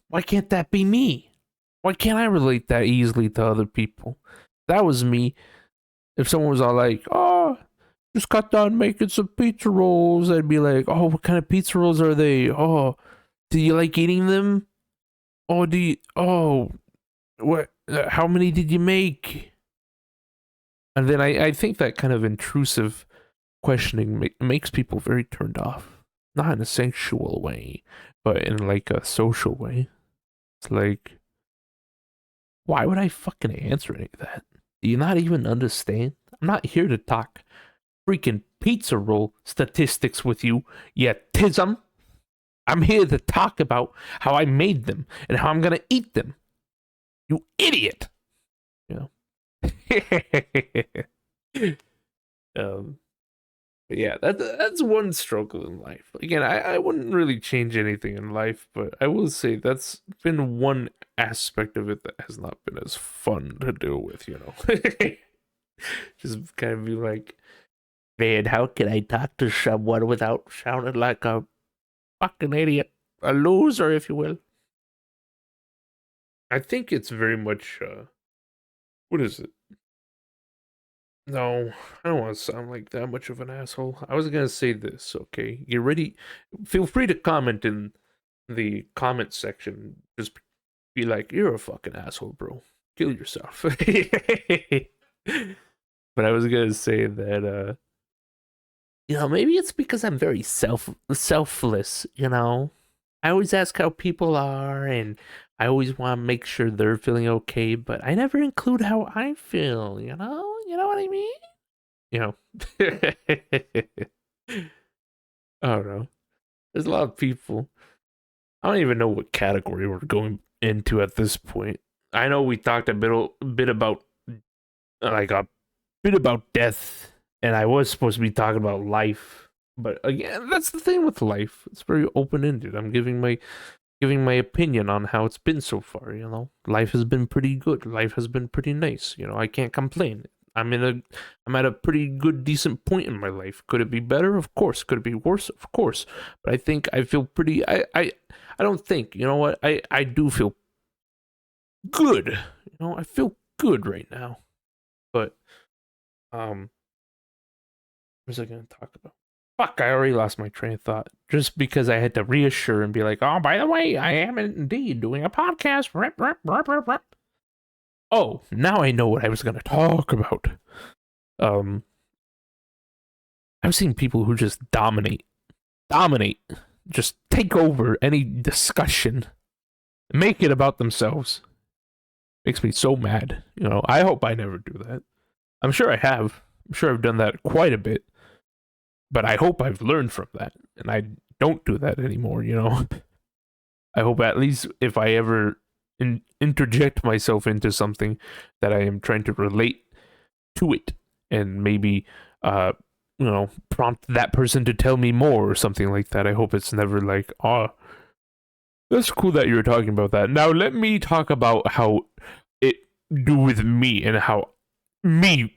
Speaker 1: why can't that be me? Why can't I relate that easily to other people? That was me. If someone was all like, oh, just got done making some pizza rolls, I'd be like, oh, what kind of pizza rolls are they? Oh, do you like eating them? Oh, what, how many did you make? And then I think that kind of intrusive questioning makes people very turned off. Not in a sexual way, but in like a social way. It's like, why would I fucking answer any of that? Do you not even understand? I'm not here to talk freaking pizza roll statistics with you, you tism. I'm here to talk about how I made them and how I'm gonna eat them. You idiot. um, yeah, that's one struggle in life. Again, I wouldn't really change anything in life, but I will say that's been one aspect of it that has not been as fun to deal with, Just kind of be like, man, how can I talk to someone without sounding like a fucking idiot? A loser, if you will. I think it's very much, what is it? No, I don't want to sound like that much of an asshole. I was gonna say this, okay? Get ready. Feel free to comment in the comment section. Just be like, you're a fucking asshole, bro. Kill yourself. But I was gonna say that, maybe it's because I'm very selfless, I always ask how people are, and I always want to make sure they're feeling okay, but I never include how I feel, You know what I mean? You know. I don't know. There's a lot of people. I don't even know what category we're going into at this point. I know we talked a bit about like a bit about death, and I was supposed to be talking about life, but again, that's the thing with life. It's very open ended. I'm giving my opinion on how it's been so far. Life has been pretty good. Life has been pretty nice. I can't complain. I'm at a pretty good, decent point in my life. Could it be better? Of course. Could it be worse? Of course. But I think I feel pretty. I don't think. You know what? I do feel good. I feel good right now. But what was I gonna talk about? Fuck! I already lost my train of thought. Just because I had to reassure and be like, oh, by the way, I am indeed doing a podcast. Rip, rip, rip, rip, rip. Oh, now I know what I was gonna talk about. I've seen people who just dominate, just take over any discussion, make it about themselves. Makes me so mad. I hope I never do that. I'm sure I have. I'm sure I've done that quite a bit. But I hope I've learned from that and I don't do that anymore, I hope at least if I ever interject myself into something that I am trying to relate to it and maybe prompt that person to tell me more or something like that. I hope it's never like, oh, that's cool that you were talking about that. Now let me talk about how it do with me and how me,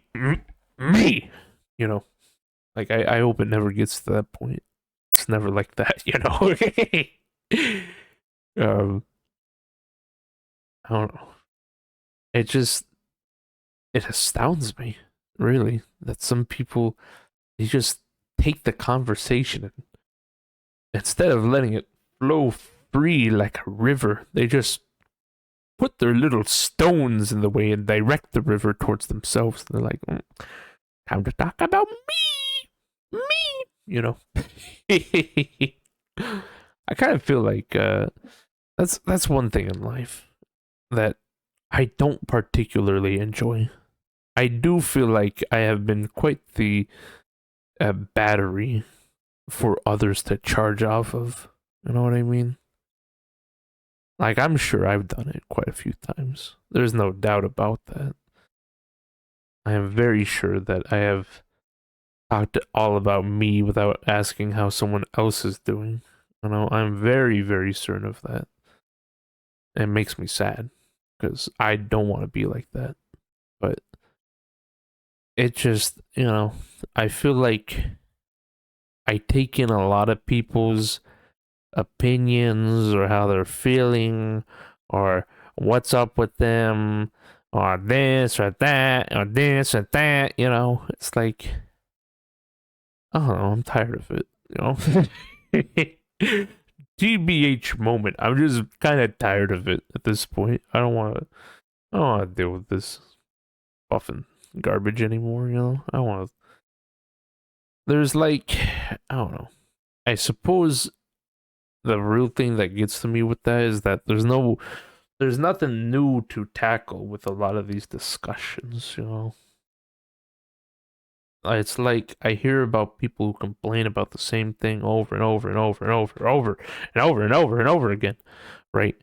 Speaker 1: like I hope it never gets to that point. It's never like that, um, I don't know. It just it astounds me, really, that some people they just take the conversation and instead of letting it flow free like a river, they just put their little stones in the way and direct the river towards themselves. They're like, time to talk about me, you know. I kind of feel like that's one thing in life that I don't particularly enjoy. I do feel like I have been quite the battery for others to charge off of. You know what I mean? Like, I'm sure I've done it quite a few times. There's no doubt about that. I am very sure that I have talked all about me without asking how someone else is doing. You know, I'm very, very certain of that. It makes me sad because I don't want to be like that. But it just, I feel like I take in a lot of people's opinions or how they're feeling or what's up with them or this or that or this or that, It's like, I don't know, I'm tired of it, TBH moment. I'm just kind of tired of it at this point. I don't want to deal with this fucking garbage anymore, I want to. There's like, I don't know. I suppose the real thing that gets to me with that is that there's nothing new to tackle with a lot of these discussions. It's like I hear about people who complain about the same thing over and over and over and over and over and over and over and over again, right?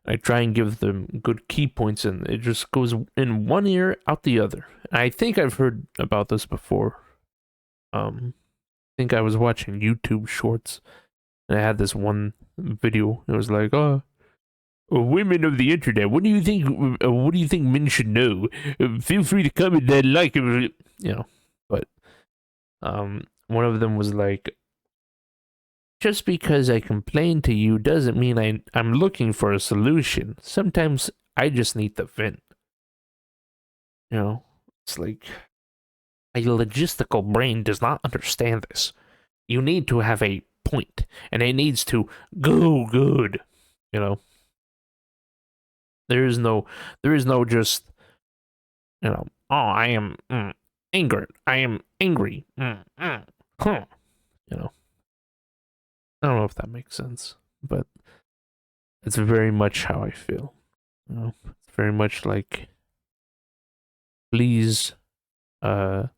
Speaker 1: I try and give them good key points and it just goes in one ear out the other. And I think I've heard about this before. I think I was watching YouTube shorts and I had this one video. It was like, oh, women of the internet, what do you think? What do you think men should know? Feel free to comment that, like, But one of them was like, just because I complain to you doesn't mean I'm looking for a solution. Sometimes I just need to vent. It's like a logistical brain does not understand this. You need to have a point, and it needs to go good. There is no just, oh, I am angered. I am angry. Huh. I don't know if that makes sense, but it's very much how I feel. It's very much like, please, either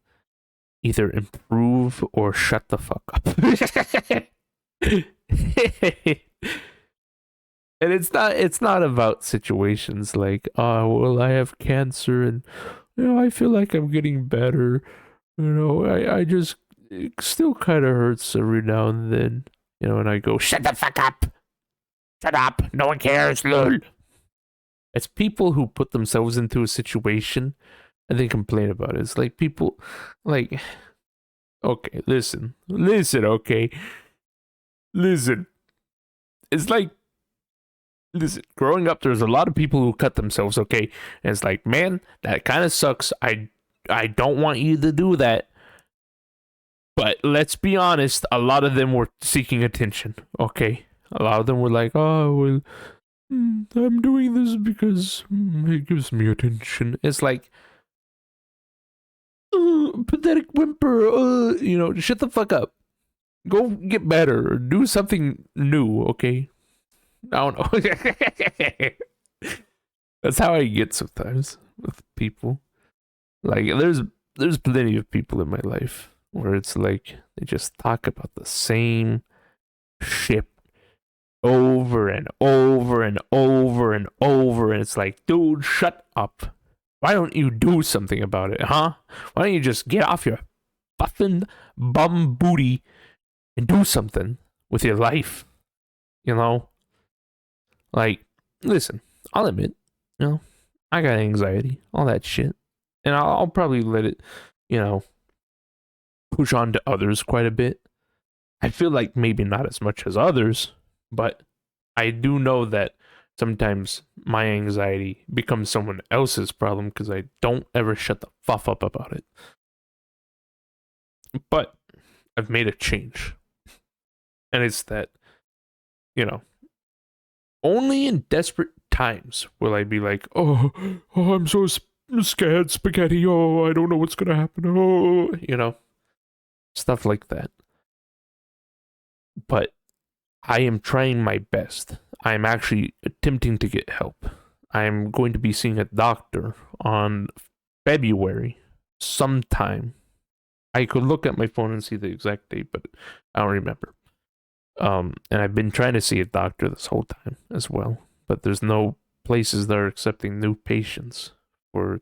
Speaker 1: improve or shut the fuck up. And it's not about situations like, oh, well, I have cancer and I feel like I'm getting better. I just, it still kind of hurts every now and then. And I go, shut the fuck up. Shut up. No one cares, lol. It's people who put themselves into a situation and they complain about it. It's like people, like, okay, listen, okay? Listen. It's like, listen, growing up, there's a lot of people who cut themselves, okay? And it's like, man, that kind of sucks. I don't want you to do that. But let's be honest, a lot of them were seeking attention, okay? A lot of them were like, oh, well, I'm doing this because it gives me attention. It's like, pathetic whimper, shut the fuck up. Go get better or do something new, okay? I don't know. That's how I get sometimes with people. Like, there's plenty of people in my life where it's like they just talk about the same shit over and over and over and over, and it's like, dude, shut up. Why don't you do something about it, huh? Why don't you just get off your fucking bum booty and do something with your life? Like, listen, I'll admit, I got anxiety, all that shit, and I'll probably let it, push on to others quite a bit. I feel like maybe not as much as others, but I do know that sometimes my anxiety becomes someone else's problem because I don't ever shut the fuff up about it. But I've made a change. And it's that, you know, only in desperate times will I be like, oh, I'm so scared, spaghetti. Oh, I don't know what's gonna happen. Oh, stuff like that. But I am trying my best. I am actually attempting to get help. I am going to be seeing a doctor on February sometime. I could look at my phone and see the exact date, but I don't remember. And I've been trying to see a doctor this whole time as well, but there's no places that are accepting new patients for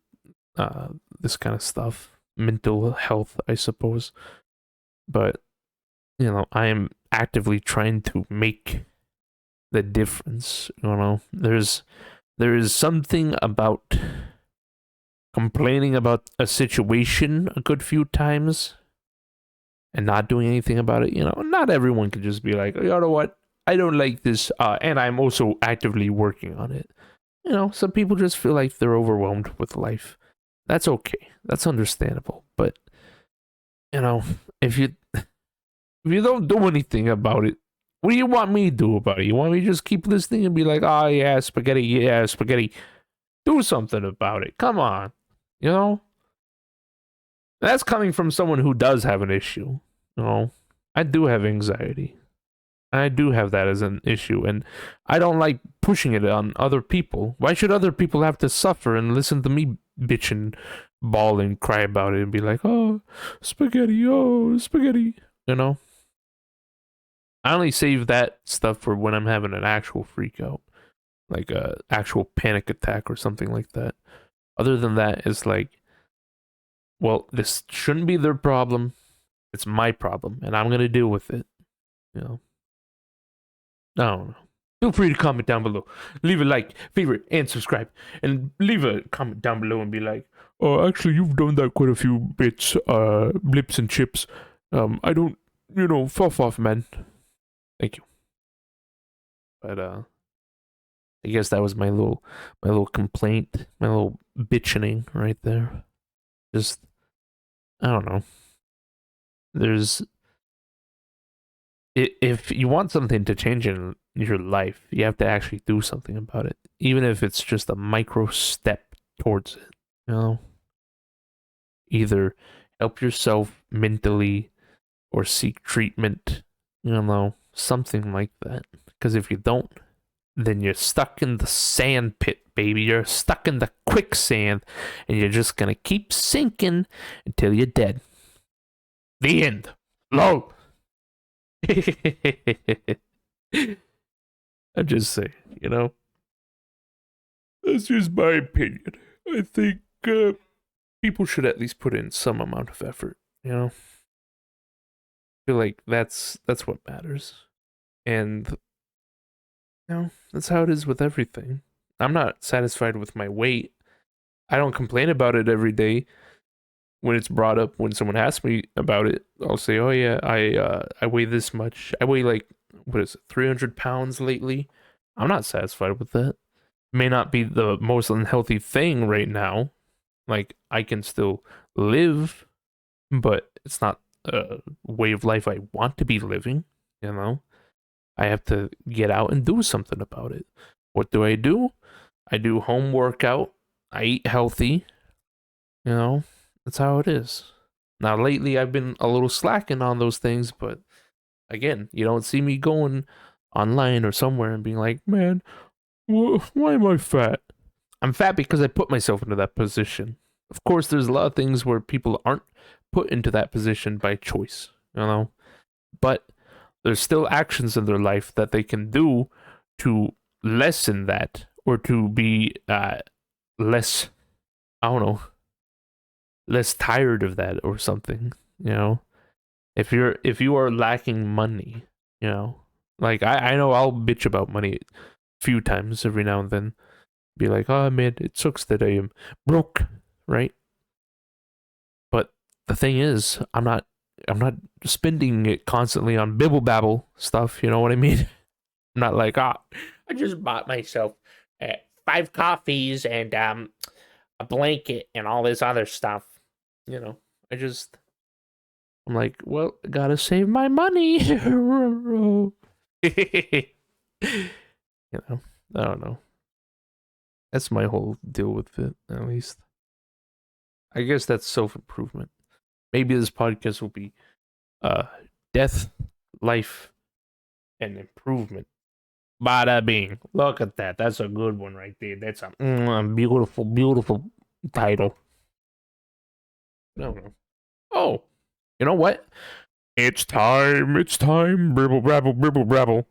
Speaker 1: this kind of stuff, mental health, I suppose. But I am actively trying to make the difference. There is something about complaining about a situation a good few times and not doing anything about it. Not everyone can just be like, oh, you know what, I don't like this, and I'm also actively working on it. Some people just feel like they're overwhelmed with life. That's okay. That's understandable. But if you don't do anything about it, what do you want me to do about it? You want me to just keep listening and be like, oh yeah, spaghetti. Do something about it. Come on. That's coming from someone who does have an issue. I do have anxiety. I do have that as an issue, and I don't like pushing it on other people. Why should other people have to suffer and listen to me bitch and bawl and cry about it and be like, oh, spaghetti, oh, spaghetti, I only save that stuff for when I'm having an actual freak out, like a actual panic attack or something like that. Other than that, it's like, well, this shouldn't be their problem. It's my problem, and I'm gonna deal with it. I don't know. Feel free to comment down below. Leave a like, favorite, and subscribe. And leave a comment down below and be like, oh, actually, you've done that quite a few bits, blips and chips. I don't, fuff off, man. Thank you. But, I guess that was my little complaint, my little bitching right there. Just, I don't know. There's, if you want something to change in your life, you have to actually do something about it, even if it's just a micro step towards it. Either help yourself mentally or seek treatment, something like that. Because if you don't, then you're stuck in the sand pit, baby. You're stuck in the quicksand, and you're just gonna keep sinking until you're dead. The end. Lol. I'm just saying, That's just my opinion. I think people should at least put in some amount of effort, I feel like that's what matters. And that's how it is with everything. I'm not satisfied with my weight. I don't complain about it every day. When it's brought up, when someone asks me about it, I'll say, "Oh yeah, I weigh this much. I weigh like, what is it, 300 pounds lately." I'm not satisfied with that. May not be the most unhealthy thing right now. Like, I can still live, but it's not a way of life I want to be living. I have to get out and do something about it. What do? I do home workout. I eat healthy. That's how it is. Now, lately, I've been a little slacking on those things, but again, you don't see me going online or somewhere and being like, man, why am I fat? I'm fat because I put myself into that position. Of course, there's a lot of things where people aren't put into that position by choice, but there's still actions in their life that they can do to lessen that or to be less, I don't know, less tired of that or something. If you are lacking money, like I know I'll bitch about money a few times every now and then, be like, oh man, it sucks that I am broke, right? But the thing is, I'm not spending it constantly on bibble babble stuff. You know what I mean? I'm not like, I just bought myself 5 coffees and a blanket and all this other stuff. You know, I'm like, well, gotta save my money. you know, I don't know. That's my whole deal with it, at least. I guess that's self improvement. Maybe this podcast will be uh death, life, and improvement. Bada bing. Look at that. That's a good one right there. That's a beautiful, beautiful title. No. Oh, you know what? It's time. It's time. Bribble, brabble, bribble, brabble.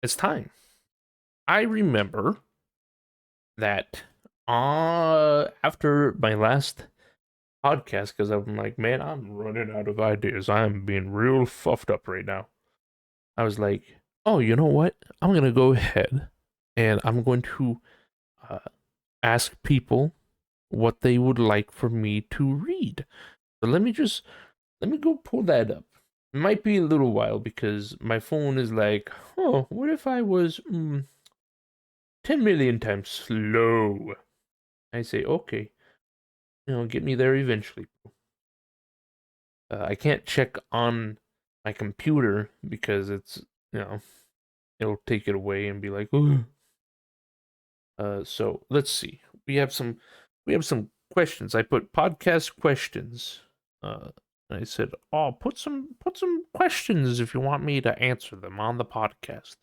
Speaker 1: It's time. I remember that after my last podcast, because I'm like, man, I'm running out of ideas. I'm being real fuffed up right now. I was like, oh, you know what? I'm gonna go ahead and I'm going to uh, ask people what they would like for me to read. So let me go pull that up. It might be a little while because my phone is like, oh, what if I was 10 million times slow? I say, okay, get me there eventually. I can't check on my computer because it's, it'll take it away and be like, oh. So let's see. We have some questions. I put podcast questions. And I said, "Oh, put some questions if you want me to answer them on the podcast."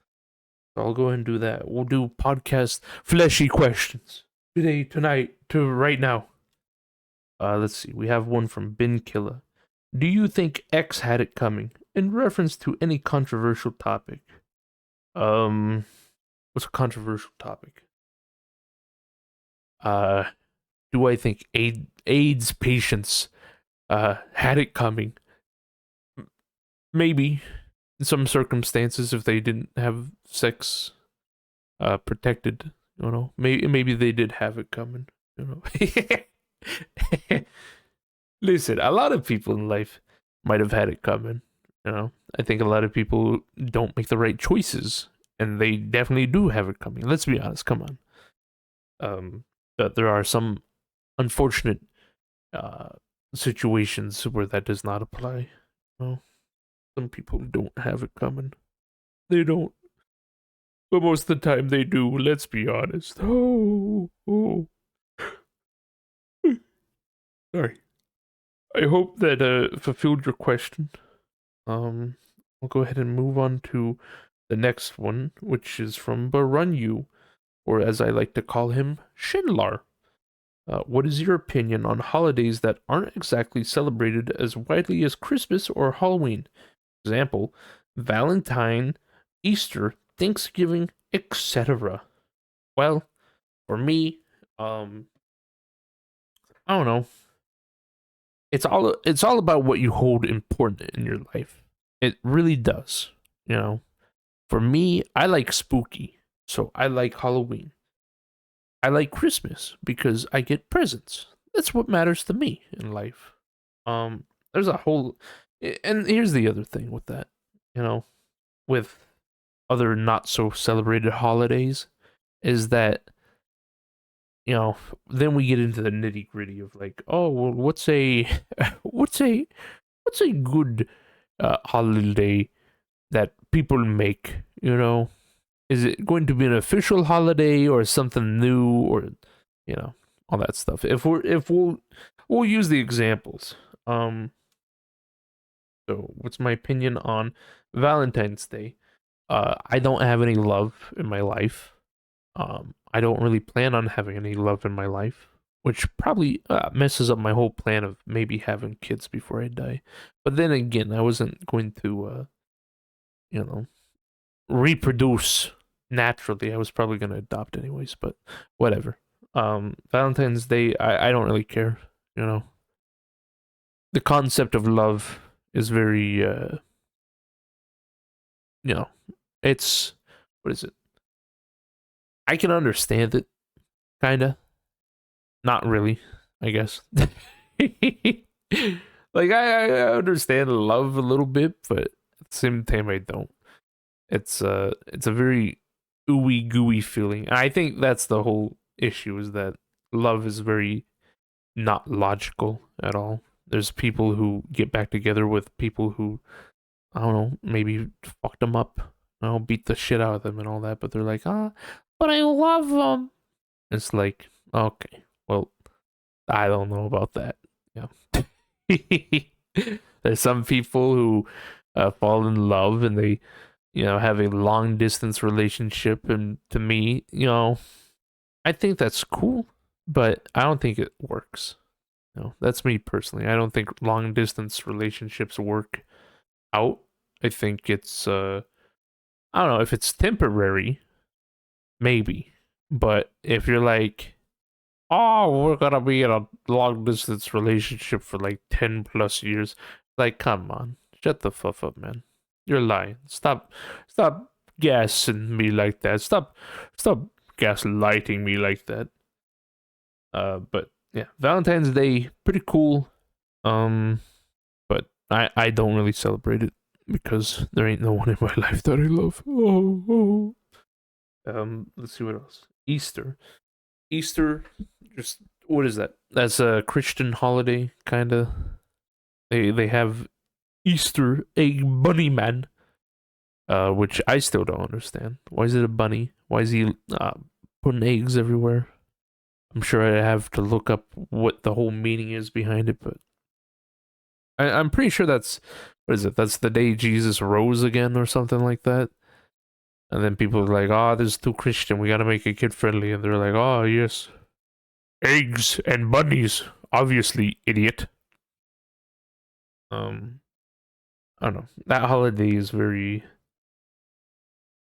Speaker 1: So I'll go ahead and do that. We'll do podcast fleshy questions today, tonight, to right now. Let's see. We have one from Ben Killa. Do you think X had it coming? In reference to any controversial topic. What's a controversial topic? Do I think AIDS patients had it coming? Maybe in some circumstances, if they didn't have sex protected, maybe they did have it coming. Listen, a lot of people in life might have had it coming. I think a lot of people don't make the right choices, and they definitely do have it coming. Let's be honest. Come on. But there are some unfortunate situations where that does not apply. Some people don't have it coming. They don't. But most of the time they do, let's be honest. Oh. Sorry. I hope that fulfilled your question. We'll go ahead and move on to the next one, which is from Barunyu, or as I like to call him, Shinlar. What is your opinion on holidays that aren't exactly celebrated as widely as Christmas or Halloween? Example, Valentine, Easter, Thanksgiving, etc. Well, for me, I don't know. It's all about what you hold important in your life. It really does. For me, I like spooky, so I like Halloween. I like Christmas because I get presents. That's what matters to me in life. There's a whole, and here's the other thing with that, with other not so celebrated holidays, is that then we get into the nitty gritty of like, oh well, what's a what's a what's a good holiday that people make? Is it going to be an official holiday or something new, or all that stuff? We'll use the examples. So what's my opinion on Valentine's Day? I don't have any love in my life. I don't really plan on having any love in my life, which probably messes up my whole plan of maybe having kids before I die. But then again, I wasn't going to, reproduce naturally. I was probably going to adopt anyways, but whatever. Valentine's Day, I don't really care. The concept of love is very, it's, what is it? I can understand it, kinda. Not really, I guess. Like I understand love a little bit, but Same time I don't. It's a very ooey gooey feeling. And I think that's the whole issue is that love is very not logical at all. There's people who get back together with people who I don't know, maybe fucked them up, beat the shit out of them and all that, but they're like, but I love them. It's like, okay, well, I don't know about that. Yeah. There's some people who fall in love and they, have a long distance relationship. And to me, I think that's cool, but I don't think it works. That's me personally. I don't think long distance relationships work out. I think it's, I don't know if it's temporary, maybe, but if you're like, oh, we're gonna be in a long distance relationship for like 10 plus years. Like, come on. Shut the fuck up, man. You're lying. Stop gassing me like that. Stop gaslighting me like that. But yeah, Valentine's Day, pretty cool. But I don't really celebrate it because there ain't no one in my life that I love. Let's see what else. Easter, just what is that? That's a Christian holiday, kind of. They have Easter egg bunny man, which I still don't understand. Why is it a bunny? Why is he putting eggs everywhere? I'm sure I have to look up what the whole meaning is behind it, but I'm pretty sure that's what is it? That's the day Jesus rose again, or something like that. And then people are like, "Oh, this is too Christian. We gotta make it kid friendly." And they're like, "Oh, yes, eggs and bunnies, obviously, idiot." Um, I don't know. That holiday is very,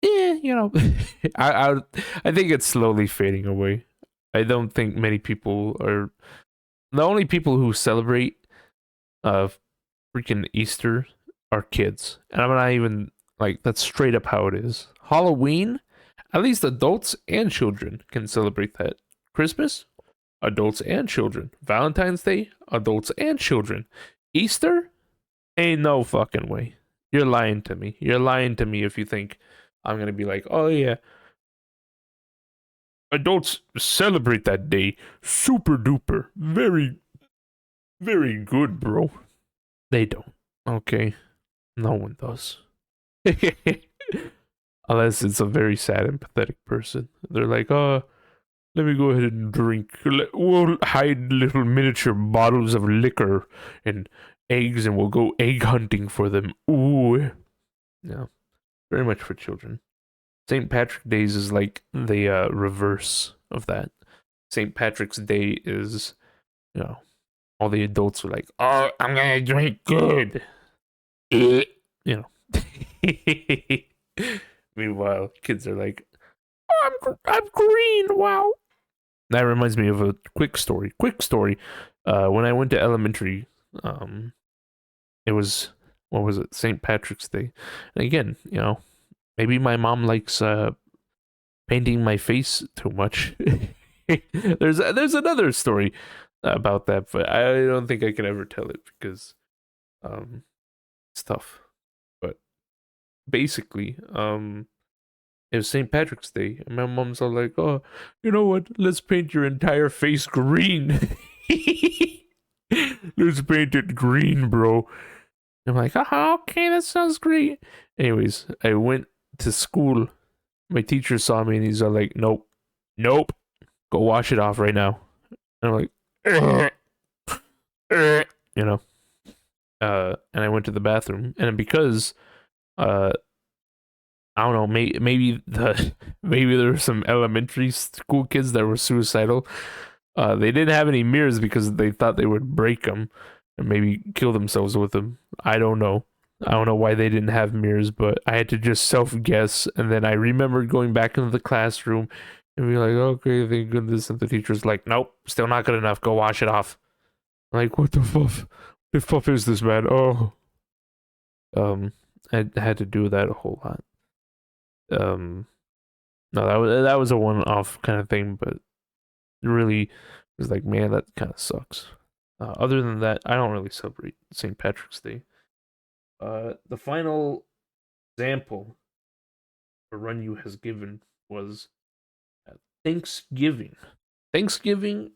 Speaker 1: I I think it's slowly fading away. I don't think many people are the only people who celebrate uh freaking Easter are kids, and I'm not even like that's straight up how it is. Halloween, at least adults and children can celebrate that. Christmas, adults and children. Valentine's Day, adults and children. Easter, ain't no fucking way. You're lying to me. You're lying to me if you think I'm gonna be like, oh yeah, adults celebrate that day. Super duper. Very, very good, bro. They don't. Okay. No one does. Unless it's a very sad and pathetic person. They're like, oh, let me go ahead and drink. We'll hide little miniature bottles of liquor and eggs and we'll go egg hunting for them. Ooh. No, very much for children. St. Patrick's Day is like the reverse of that. St. Patrick's Day is, all the adults are like, oh, I'm gonna drink good. You know. Meanwhile, kids are like, oh, I'm green. Wow. That reminds me of a quick story. When I went to elementary, it was what was it? St. Patrick's Day. And again, maybe my mom likes painting my face too much. There's another story about that, but I don't think I can ever tell it because it's tough. But basically, it was St. Patrick's Day, and my mom's all like, "Oh, you know what? Let's paint your entire face green. Let's paint it green, bro." I'm like, okay, that sounds great." Anyways, I went to school. My teacher saw me, and he's all like, "Nope, nope, go wash it off right now." And I'm like, you know. And I went to the bathroom, and because uh I don't know, maybe maybe there were some elementary school kids that were suicidal. They didn't have any mirrors because they thought they would break them and maybe kill themselves with them. I don't know. I don't know why they didn't have mirrors, but I had to just self guess. And then I remembered going back into the classroom and be like, okay, thank goodness. And the teacher's like, nope, still not good enough. Go wash it off. I'm like, what the fuck? The fuck is this, man? Oh, I had to do that a whole lot. No, that was a one-off kind of thing, but it really was like, man, that kind of sucks. Other than that, I don't really celebrate St. Patrick's Day. The final example Runyu has given was Thanksgiving. Thanksgiving,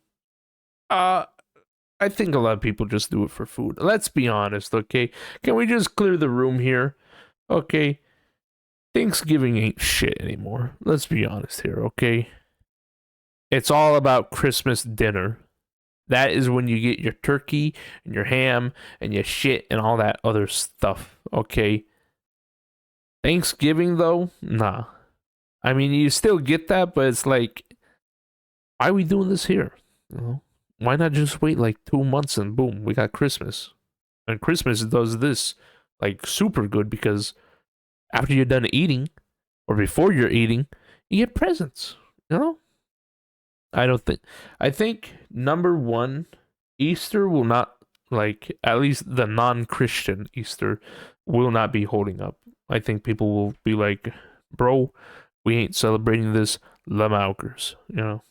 Speaker 1: uh, I think a lot of people just do it for food. Let's be honest, okay? Can we just clear the room here? Okay. Thanksgiving ain't shit anymore. Let's be honest here, okay? It's all about Christmas dinner. That is when you get your turkey and your ham and your shit and all that other stuff, okay? Thanksgiving, though, nah. I mean, you still get that, but it's like, why are we doing this here? You know? Why not just wait like 2 months and boom, we got Christmas? And Christmas does this like super good because after you're done eating or before you're eating, you get presents. You know? I don't think. I think number one, Easter will not, like, at least the non-Christian Easter will not be holding up. I think people will be like, bro, we ain't celebrating this Lamaukers, you know?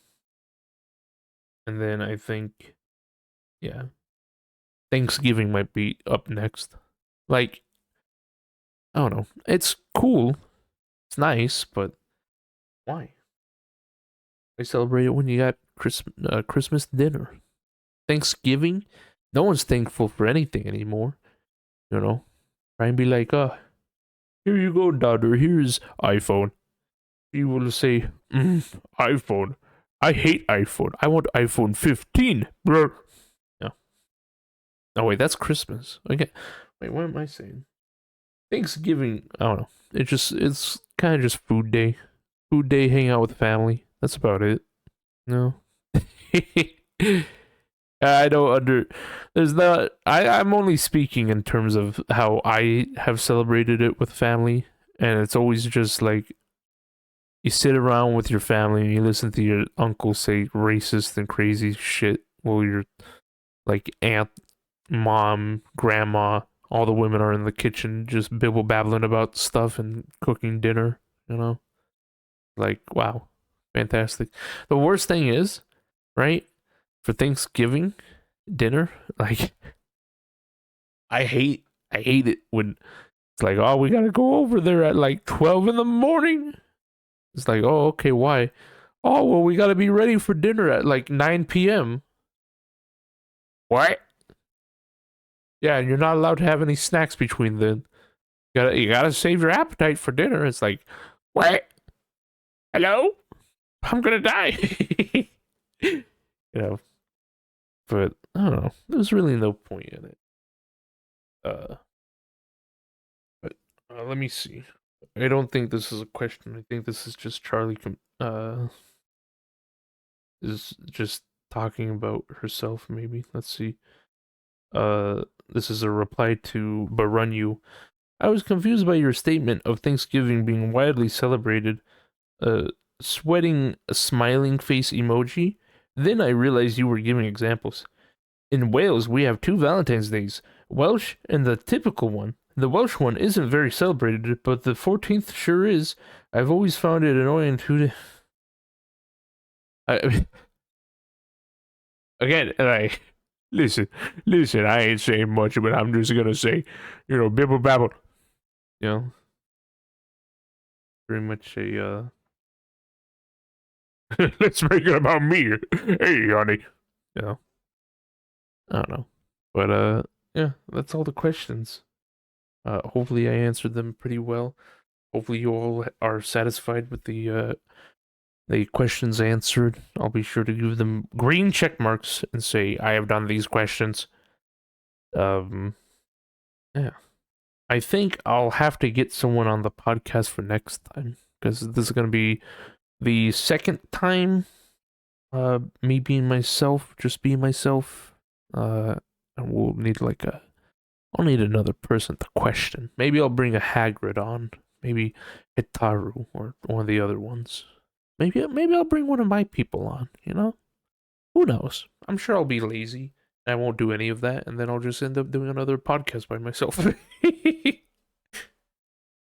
Speaker 1: And then I think, yeah, Thanksgiving might be up next. Like, I don't know. It's cool. It's nice, but why? I celebrate it when you got Christmas dinner. Thanksgiving, no one's thankful for anything anymore. You know, try and be like, here you go, daughter. Here's iPhone. You will say, iPhone. I hate iPhone. I want iPhone 15. Bro. No. Oh wait, that's Christmas. Okay. Wait, what am I saying? Thanksgiving. I don't know. It's kind of just food day. Food day, hang out with family. That's about it. No. I don't under. There's not. I'm only speaking in terms of how I have celebrated it with family, and it's always just like you sit around with your family and you listen to your uncle say racist and crazy shit while your like aunt, mom, grandma, all the women are in the kitchen just bibble babbling about stuff and cooking dinner. You know, like wow, fantastic. The worst thing is, right, for Thanksgiving dinner, like I hate it when it's like, oh, we gotta go over there at like 12 in the morning. It's like, oh, okay, why? Oh, well, we gotta be ready for dinner at like 9 p.m. What? Yeah, and you're not allowed to have any snacks between then. You gotta save your appetite for dinner. It's like, what? Hello? I'm gonna die. you know, but I don't know. There's really no point in it. Uh, but let me see. I don't think this is a question. I think this is just Charlie. Is just talking about herself. Maybe. Let's see. This is a reply to Barunyu. I was confused by your statement of Thanksgiving being widely celebrated. Uh, sweating a smiling face emoji. Then I realized you were giving examples. In Wales, we have two Valentine's Days, Welsh and the typical one. The Welsh one isn't very celebrated, but the 14th sure is. I've always found it annoying to. I, again, like, listen, I ain't saying much, but I'm just gonna say, bibble babble. You know, very much a, let's make it about me. Hey, honey. You know, I don't know. But, yeah, that's all the questions. Hopefully I answered them pretty well. Hopefully you all are satisfied with the questions answered. I'll be sure to give them green check marks and say I have done these questions. Yeah. I think I'll have to get someone on the podcast for next time because this is gonna be the second time. Me being myself, just being myself. And we'll need like I'll need another person to question. Maybe I'll bring a Hagrid on. Maybe Hitaru or one of the other ones. Maybe I'll bring one of my people on. Who knows? I'm sure I'll be lazy. I won't do any of that, and then I'll just end up doing another podcast by myself.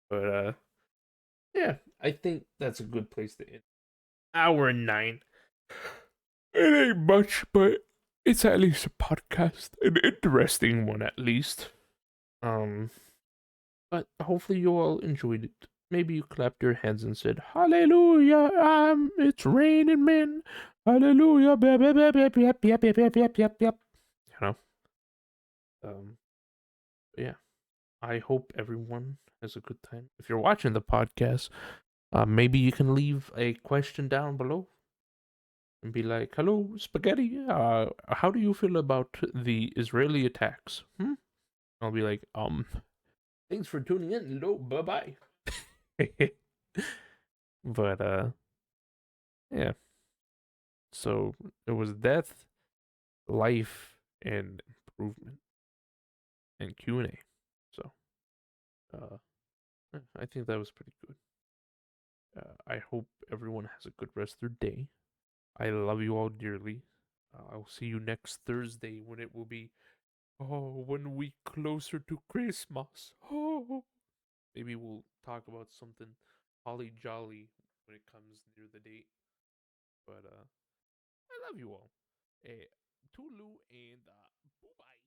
Speaker 1: But yeah, I think that's a good place to end. Hour and 9. It ain't much, but it's at least a podcast, an interesting one at least. Um, But hopefully you all enjoyed it. Maybe you clapped your hands and said, "Hallelujah! It's raining men. Hallelujah! Yep, yep, yep, yep, yep, yep, yep, yep, yep, yep." You know. Um. Yeah. I hope everyone has a good time. If you're watching the podcast, maybe you can leave a question down below and be like, "Hello, spaghetti. How do you feel about the Israeli attacks?" I'll be like, thanks for tuning in. Hello, bye bye. But yeah. So it was death, life, and improvement, and Q&A. So uh, I think that was pretty good. I hope everyone has a good rest of their day. I love you all dearly. I'll see you next Thursday when it will be 1 week closer to Christmas. Oh, maybe we'll talk about something holly jolly when it comes near the date. But I love you all. Uh, Tulu and bye bye.